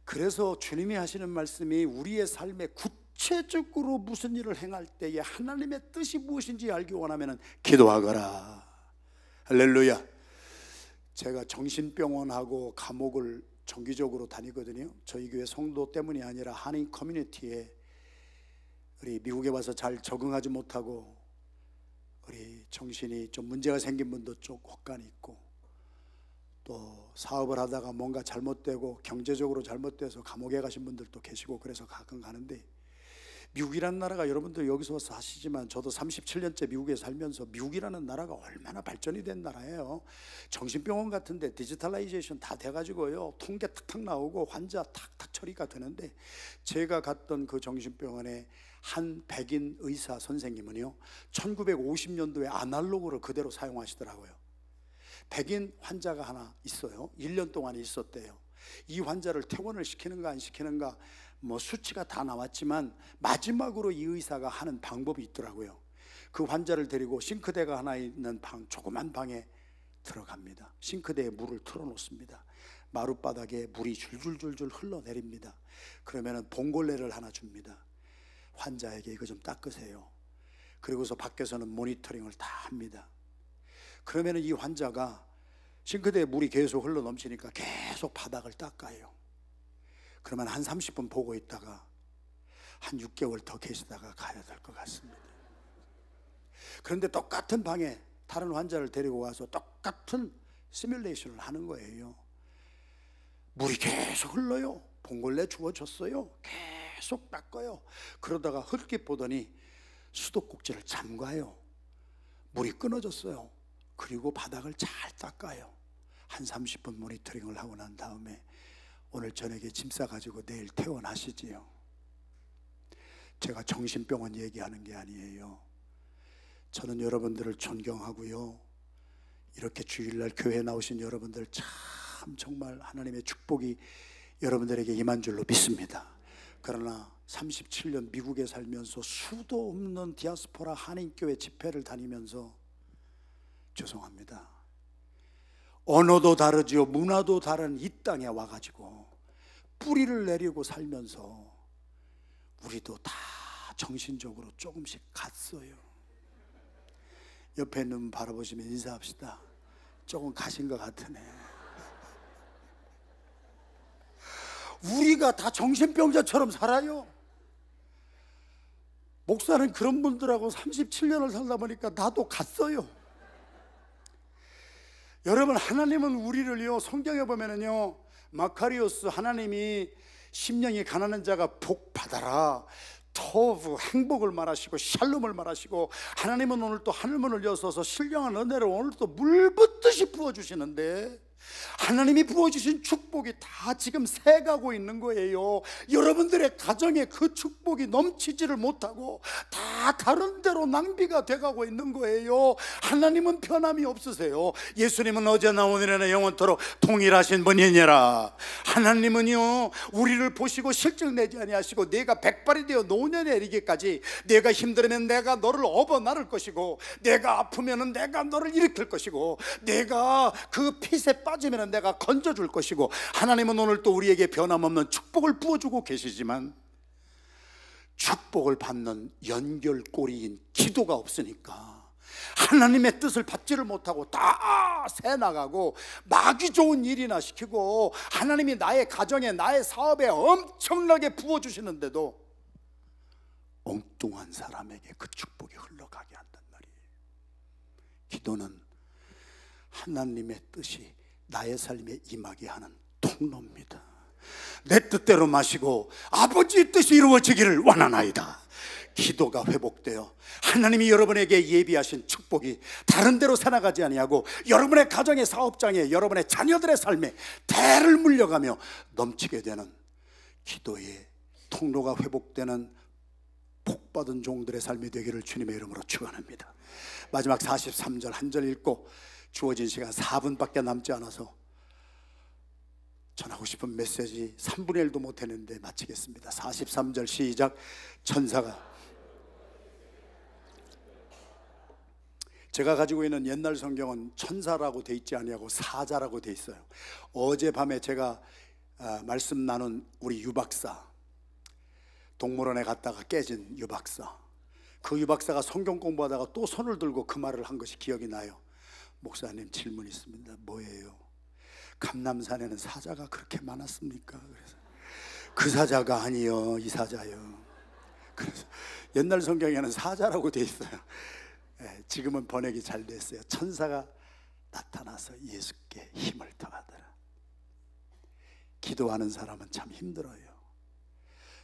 그래서 주님이 하시는 말씀이 우리의 삶에 구체적으로 무슨 일을 행할 때에 하나님의 뜻이 무엇인지 알기 원하면 기도하거라. 할렐루야. 제가 정신병원하고 감옥을 정기적으로 다니거든요. 저희 교회 성도 때문이 아니라 한인 커뮤니티에 우리 미국에 와서 잘 적응하지 못하고 우리 정신이 좀 문제가 생긴 분도 좀 혹간이 있고, 또 사업을 하다가 뭔가 잘못되고 경제적으로 잘못돼서 감옥에 가신 분들도 계시고, 그래서 가끔 가는데, 미국이라는 나라가, 여러분들 여기서 사시지만 저도 37년째 미국에 살면서 미국이라는 나라가 얼마나 발전이 된 나라예요. 정신병원 같은데 디지털라이제이션 다 돼가지고요, 통계 탁탁 나오고 환자 탁탁 처리가 되는데, 제가 갔던 그 정신병원에 한 백인 의사 선생님은요 1950년도에 아날로그를 그대로 사용하시더라고요. 백인 환자가 하나 있어요. 1년 동안 있었대요. 이 환자를 퇴원을 시키는가 안 시키는가 뭐 수치가 다 나왔지만 마지막으로 이 의사가 하는 방법이 있더라고요. 그 환자를 데리고 싱크대가 하나 있는 방, 조그만 방에 들어갑니다. 싱크대에 물을 틀어놓습니다. 마룻바닥에 물이 줄줄줄줄 흘러내립니다. 그러면은 봉골레를 하나 줍니다. 환자에게 이거 좀 닦으세요. 그리고서 밖에서는 모니터링을 다 합니다. 그러면은 이 환자가 싱크대에 물이 계속 흘러 넘치니까 계속 바닥을 닦아요. 그러면 한 30분 보고 있다가 한 6개월 더 계시다가 가야 될 것 같습니다. 그런데 똑같은 방에 다른 환자를 데리고 와서 똑같은 시뮬레이션을 하는 거예요. 물이 계속 흘러요. 봉골레 주워줬어요. 계속 닦아요. 그러다가 흙깃 보더니 수도꼭지를 잠가요. 물이 끊어졌어요. 그리고 바닥을 잘 닦아요. 한 30분 모니터링을 하고 난 다음에 오늘 저녁에 짐 싸가지고 내일 퇴원하시지요. 제가 정신병원 얘기하는 게 아니에요. 저는 여러분들을 존경하고요, 이렇게 주일날 교회에 나오신 여러분들 참 정말 하나님의 축복이 여러분들에게 임한 줄로 믿습니다. 그러나 37년 미국에 살면서 수도 없는 디아스포라 한인교회 집회를 다니면서 죄송합니다, 언어도 다르지요, 문화도 다른 이 땅에 와가지고 뿌리를 내리고 살면서 우리도 다 정신적으로 조금씩 갔어요. 옆에 있는 분 바라보시면 인사합시다. 조금 가신 것 같으네. 우리가 다 정신병자처럼 살아요. 목사는 그런 분들하고 37년을 살다 보니까 나도 갔어요. 여러분, 하나님은 우리를요, 성경에 보면은요, 마카리오스 하나님이 심령이 가난한 자가 복 받아라, 토브 행복을 말하시고 샬롬을 말하시고, 하나님은 오늘 또 하늘문을 여서서 신령한 은혜를 오늘 또 물붓듯이 부어주시는데, 하나님이 부어주신 축복이 다 지금 새가고 있는 거예요. 여러분들의 가정에 그 축복이 넘치지를 못하고 다 다른 데로 낭비가 돼가고 있는 거예요. 하나님은 변함이 없으세요. 예수님은 어제나 오늘이나 영원토록 동일하신 분이니라. 하나님은요, 우리를 보시고 실증 내지 아니하시고 내가 백발이 되어 노년에 이르기까지 내가 힘들면 내가 너를 업어 나를 것이고, 내가 아프면 내가 너를 일으킬 것이고, 내가 그 핏에 빠지면 내가 건져줄 것이고, 하나님은 오늘 또 우리에게 변함없는 축복을 부어주고 계시지만 축복을 받는 연결고리인 기도가 없으니까 하나님의 뜻을 받지를 못하고 다 새나가고 마귀 좋은 일이나 시키고, 하나님이 나의 가정에 나의 사업에 엄청나게 부어주시는데도 엉뚱한 사람에게 그 축복이 흘러가게 한단 말이에요. 기도는 하나님의 뜻이 나의 삶에 임하게 하는 통로입니다. 내 뜻대로 마시고 아버지의 뜻이 이루어지기를 원하나이다. 기도가 회복되어 하나님이 여러분에게 예비하신 축복이 다른 데로 새나가지 아니하고 여러분의 가정의 사업장에, 여러분의 자녀들의 삶에 대를 물려가며 넘치게 되는 기도의 통로가 회복되는 복받은 종들의 삶이 되기를 주님의 이름으로 축원합니다. 마지막 43절 한 절 읽고 주어진 시간 4분밖에 남지 않아서 전하고 싶은 메시지 3분의 1도 못했는데 마치겠습니다. 43절 시작. 천사가, 제가 가지고 있는 옛날 성경은 천사라고 돼 있지 아니하고 사자라고 돼 있어요. 어젯밤에 제가 말씀 나눈 우리 유박사, 동물원에 갔다가 깨진 유박사, 그 유박사가 성경 공부하다가 또 손을 들고 그 말을 한 것이 기억이 나요. 목사님, 질문 있습니다. 뭐예요? 감남산에는 사자가 그렇게 많았습니까? 그래서 그 사자가 아니요, 이 사자요. 그래서 옛날 성경에는 사자라고 돼 있어요. 지금은 번역이 잘 됐어요. 천사가 나타나서 예수께 힘을 더하더라. 기도하는 사람은 참 힘들어요.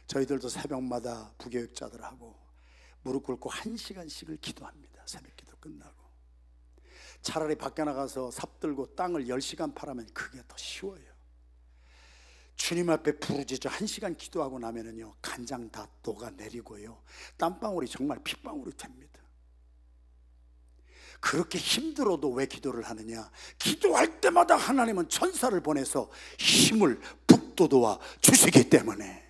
저희들도 새벽마다 부교육자들하고 무릎 꿇고 1시간씩을 기도합니다. 새벽기도 끝나고. 차라리 밖에 나가서 삽 들고 땅을 10시간 파라면 그게 더 쉬워요. 주님 앞에 부르짖어 1시간 기도하고 나면은요, 간장 다 녹아내리고요, 땀방울이 정말 핏방울이 됩니다. 그렇게 힘들어도 왜 기도를 하느냐? 기도할 때마다 하나님은 천사를 보내서 힘을 북돋워 주시기 때문에.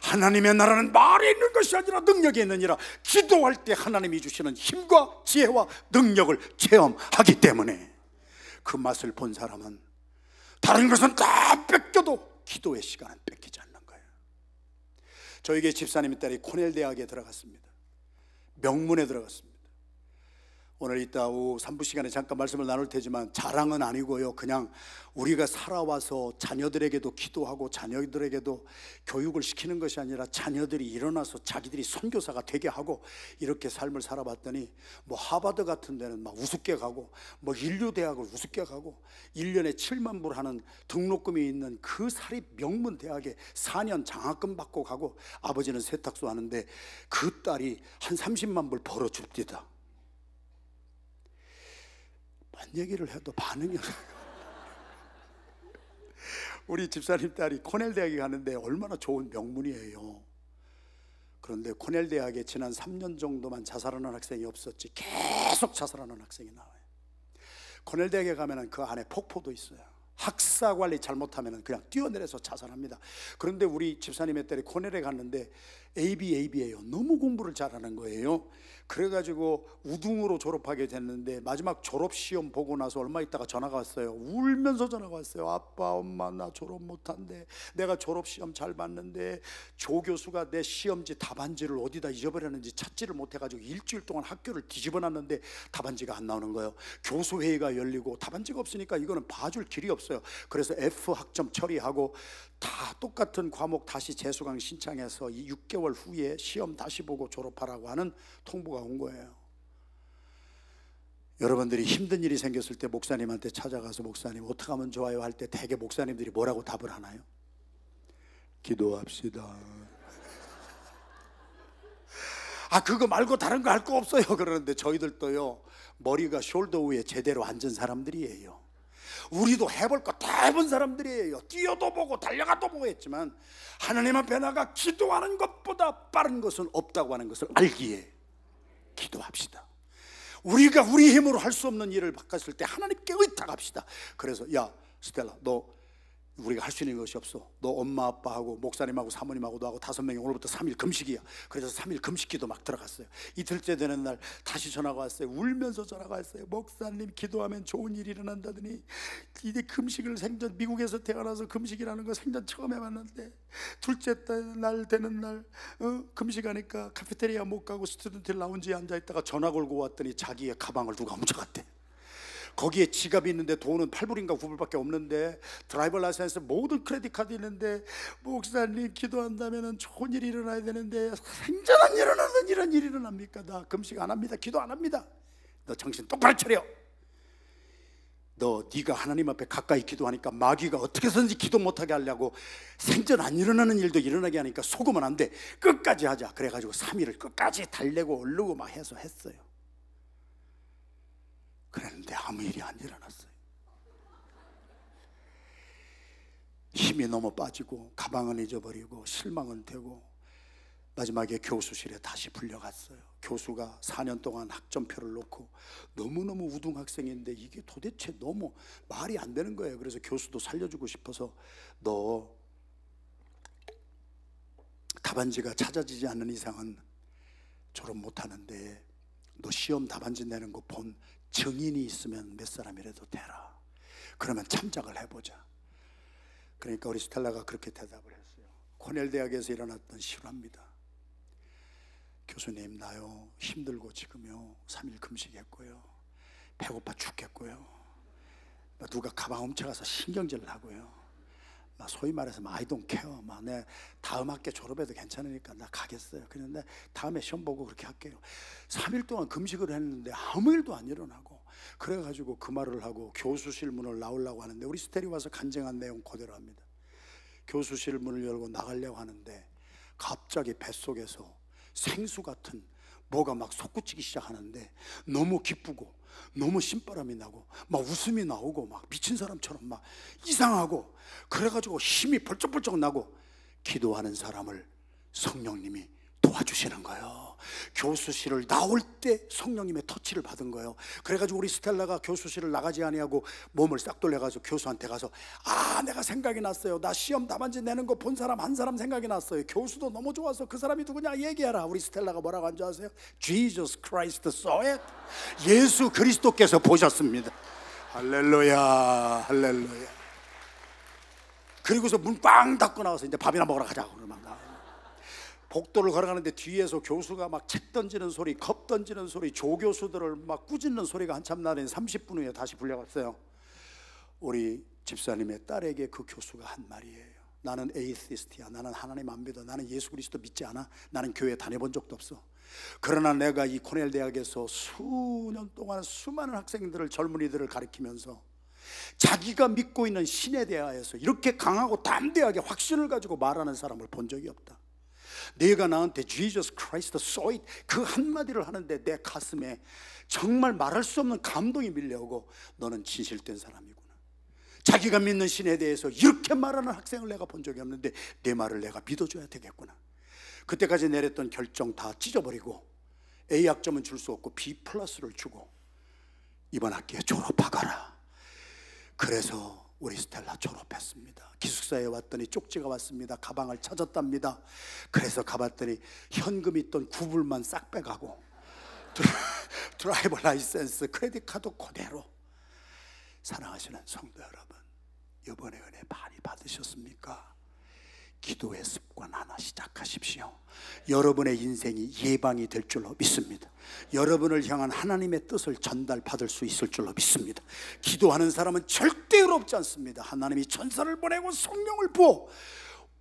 하나님의 나라는 말에 있는 것이 아니라 능력에 있느니라. 기도할 때 하나님이 주시는 힘과 지혜와 능력을 체험하기 때문에 그 맛을 본 사람은 다른 것은 다 뺏겨도 기도의 시간은 뺏기지 않는 거예요. 저에게 집사님의 딸이 코넬 대학에 들어갔습니다. 명문에 들어갔습니다. 오늘 이따 오후 3부 시간에 잠깐 말씀을 나눌 테지만 자랑은 아니고요, 그냥 우리가 살아와서 자녀들에게도 기도하고 자녀들에게도 교육을 시키는 것이 아니라 자녀들이 일어나서 자기들이 선교사가 되게 하고 이렇게 삶을 살아봤더니, 뭐 하버드 같은 데는 막 우습게 가고, 뭐 인류대학을 우습게 가고, 1년에 7만 불 하는 등록금이 있는 그 사립 명문 대학에 4년 장학금 받고 가고, 아버지는 세탁소 하는데 그 딸이 한 30만 불 벌어줍디다. 만 얘기를 해도 반응이 없어요. 우리 집사님 딸이 코넬 대학에 가는데 얼마나 좋은 명문이에요. 그런데 코넬 대학에 지난 3년 정도만 자살하는 학생이 없었지 계속 자살하는 학생이 나와요. 코넬 대학에 가면 그 안에 폭포도 있어요. 학사 관리 잘못하면 그냥 뛰어내려서 자살합니다. 그런데 우리 집사님의 딸이 코넬에 갔는데 AB예요. 너무 공부를 잘하는 거예요. 그래가지고 우등으로 졸업하게 됐는데 마지막 졸업시험 보고 나서 얼마 있다가 전화가 왔어요. 울면서 전화가 왔어요. 아빠, 엄마, 나 졸업 못한대. 내가 졸업시험 잘 봤는데 조교수가 내 시험지 답안지를 어디다 잊어버렸는지 찾지를 못해가지고 일주일 동안 학교를 뒤집어놨는데 답안지가 안 나오는 거예요. 교수회의가 열리고 답안지가 없으니까 이거는 봐줄 길이 없어요. 그래서 F 학점 처리하고 다 똑같은 과목 다시 재수강 신청해서 6개월 후에 시험 다시 보고 졸업하라고 하는 통보가 온 거예요. 여러분들이 힘든 일이 생겼을 때 목사님한테 찾아가서 목사님 어떻게 하면 좋아요 할 때 대개 목사님들이 뭐라고 답을 하나요? 기도합시다. 아, 그거 말고 다른 거 할 거 없어요. 그러는데 저희들도요, 머리가 숄더 위에 제대로 앉은 사람들이에요. 우리도 해볼 거 다 해본 사람들이에요. 뛰어도 보고 달려가도 보고 했지만 하나님 앞에 나가 기도하는 것보다 빠른 것은 없다고 하는 것을 알기에 기도합시다. 우리가 우리 힘으로 할 수 없는 일을 바꿨을 때 하나님께 의탁합시다. 그래서 야 스텔라, 너 우리가 할 수 있는 것이 없어. 너 엄마 아빠하고 목사님하고 사모님하고 너하고 5명이 오늘부터 3일 금식이야. 그래서 3일 금식기도 막 들어갔어요. 이틀째 되는 날 다시 전화가 왔어요. 울면서 전화가 왔어요. 목사님, 기도하면 좋은 일이 일어난다더니 이제 금식을 생전 미국에서 태어나서 금식이라는 거 생전 처음 해봤는데 둘째 날 되는 날 금식하니까 카페테리아 못 가고 스튜던트 라운지에 앉아있다가 전화 걸고 왔더니 자기의 가방을 누가 훔쳐갔대. 거기에 지갑이 있는데 돈은 8불인가 9불밖에 없는데 드라이버 라이센스 모든 크레딧 카드 있는데 목사님 기도한다면 좋은 일이 일어나야 되는데 생전 안 일어나던 이런 일이 일어납니까? 나 금식 안 합니다. 기도 안 합니다. 너 정신 똑바로 차려. 너 네가 하나님 앞에 가까이 기도하니까 마귀가 어떻게 해서든지 기도 못하게 하려고 생전 안 일어나는 일도 일어나게 하니까 속으면 안 돼. 끝까지 하자. 그래가지고 3일을 끝까지 달래고 얼르고 막 해서 했어요. 그랬는데 아무 일이 안 일어났어요. 힘이 너무 빠지고 가방은 잊어버리고 실망은 되고 마지막에 교수실에 다시 불려갔어요. 교수가 4년 동안 학점표를 놓고 너무너무 우등 학생인데 이게 도대체 너무 말이 안 되는 거예요. 그래서 교수도 살려주고 싶어서 너 답안지가 찾아지지 않는 이상은 졸업 못하는데 너 시험 답안지 내는 거 본 증인이 있으면 몇 사람이라도 되라. 그러면 참작을 해보자. 그러니까 우리 스텔라가 그렇게 대답을 했어요. 코넬 대학에서 일어났던 실화입니다. 교수님, 나요 힘들고 지금요 3일 금식했고요, 배고파 죽겠고요, 누가 가방 훔쳐가서 신경질을 하고요, 소위 말해서 I don't care, 내 다음 학기 졸업해도 괜찮으니까 나 가겠어요. 그런데 다음에 시험 보고 그렇게 할게요. 3일 동안 금식을 했는데 아무 일도 안 일어나고, 그래가지고 그 말을 하고 교수실 문을 나오려고 하는데 우리 스텔이 와서 간증한 내용 그대로 합니다. 교수실 문을 열고 나가려고 하는데 갑자기 뱃속에서 생수 같은 뭐가 막 솟구치기 시작하는데 너무 기쁘고 너무 신바람이 나고 막 웃음이 나오고 막 미친 사람처럼 막 이상하고, 그래가지고 힘이 벌쩍벌쩍 나고 기도하는 사람을 성령님이 도와주시는 거예요. 교수실을 나올 때 성령님의 터치를 받은 거예요. 그래가지고 우리 스텔라가 교수실을 나가지 아니하고 몸을 싹 돌려가지고 교수한테 가서, 아, 내가 생각이 났어요. 나 시험 답안지 내는 거 본 사람 한 사람 생각이 났어요. 교수도 너무 좋아서 그 사람이 누구냐 얘기하라. 우리 스텔라가 뭐라고 한 줄 아세요? Jesus Christ saw it. 예수 그리스도께서 보셨습니다. 할렐루야, 할렐루야. 그리고서 문 빵 닫고 나와서 이제 밥이나 먹으러 가자고 그러면 복도를 걸어가는데 뒤에서 교수가 막 책 던지는 소리, 컵 던지는 소리, 조교수들을 막 꾸짖는 소리가 한참 나더니 30분 후에 다시 불려갔어요. 우리 집사님의 딸에게 그 교수가 한 말이에요. 나는 에이티스트야. 나는 하나님 안 믿어. 나는 예수 그리스도 믿지 않아. 나는 교회 다녀본 적도 없어. 그러나 내가 이 코넬 대학에서 수년 동안 수많은 학생들을, 젊은이들을 가르치면서 자기가 믿고 있는 신에 대하여서 이렇게 강하고 담대하게 확신을 가지고 말하는 사람을 본 적이 없다. 내가 나한테 Jesus Christ saw it 그 한마디를 하는데 내 가슴에 정말 말할 수 없는 감동이 밀려오고, 너는 진실된 사람이구나. 자기가 믿는 신에 대해서 이렇게 말하는 학생을 내가 본 적이 없는데 내 말을 내가 믿어줘야 되겠구나. 그때까지 내렸던 결정 다 찢어버리고 A 학점은 줄 수 없고 B 플러스를 주고 이번 학기에 졸업하거라. 그래서 우리 스텔라 졸업했습니다. 기숙사에 왔더니 쪽지가 왔습니다. 가방을 찾았답니다. 그래서 가봤더니 현금 있던 9불만 싹 빼가고 드라이버 라이센스, 크레딧 카드 그대로. 사랑하시는 성도 여러분, 이번에 은혜 많이 받으셨습니까? 기도의 습관 하나 시작하십시오. 여러분의 인생이 예방이 될 줄로 믿습니다. 여러분을 향한 하나님의 뜻을 전달받을 수 있을 줄로 믿습니다. 기도하는 사람은 절대 어렵지 않습니다. 하나님이 천사를 보내고 성령을 부어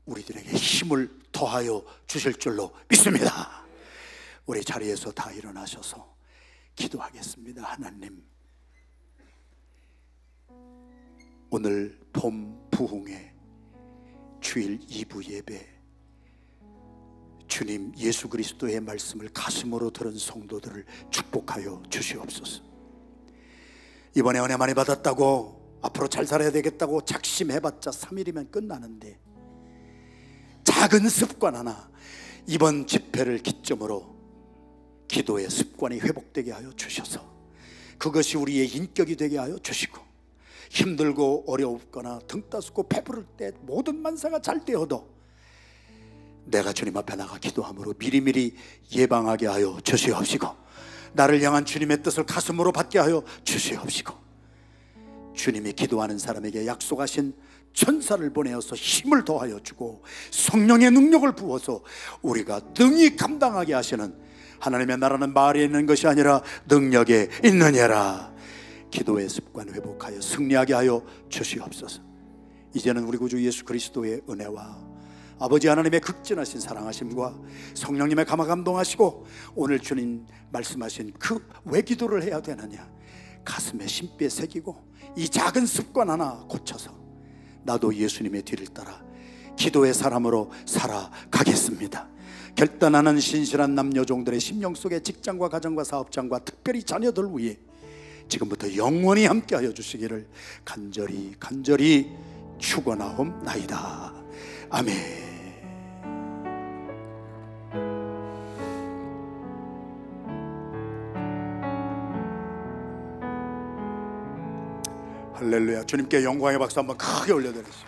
우리들에게 힘을 더하여 주실 줄로 믿습니다. 우리 자리에서 다 일어나셔서 기도하겠습니다. 하나님, 오늘 봄 부흥회 주일 2부 예배, 주님 예수 그리스도의 말씀을 가슴으로 들은 성도들을 축복하여 주시옵소서. 이번에 은혜 많이 받았다고 앞으로 잘 살아야 되겠다고 작심해봤자 3일이면 끝나는데, 작은 습관 하나 이번 집회를 기점으로 기도의 습관이 회복되게 하여 주셔서 그것이 우리의 인격이 되게 하여 주시고, 힘들고 어렵거나 등 따숩고 배부를 때 모든 만사가 잘 되어도 내가 주님 앞에 나가 기도함으로 미리미리 예방하게 하여 주시옵시고, 나를 향한 주님의 뜻을 가슴으로 받게 하여 주시옵시고, 주님이 기도하는 사람에게 약속하신 천사를 보내어서 힘을 더하여 주고 성령의 능력을 부어서 우리가 능히 감당하게 하시는 하나님의 나라는 말에 있는 것이 아니라 능력에 있느니라. 기도의 습관 회복하여 승리하게 하여 주시옵소서. 이제는 우리 구주 예수 그리스도의 은혜와 아버지 하나님의 극진하신 사랑하심과 성령님의 감화감동하시고 오늘 주님 말씀하신 그 왜 기도를 해야 되느냐 가슴에 심비에 새기고 이 작은 습관 하나 고쳐서 나도 예수님의 뒤를 따라 기도의 사람으로 살아가겠습니다. 결단하는 신실한 남녀종들의 심령 속에 직장과 가정과 사업장과 특별히 자녀들 위해 지금부터 영원히 함께하여 주시기를 간절히 축원하옵나이다. 아멘. 할렐루야. 주님께 영광의 박수 한번 크게 올려드리시죠.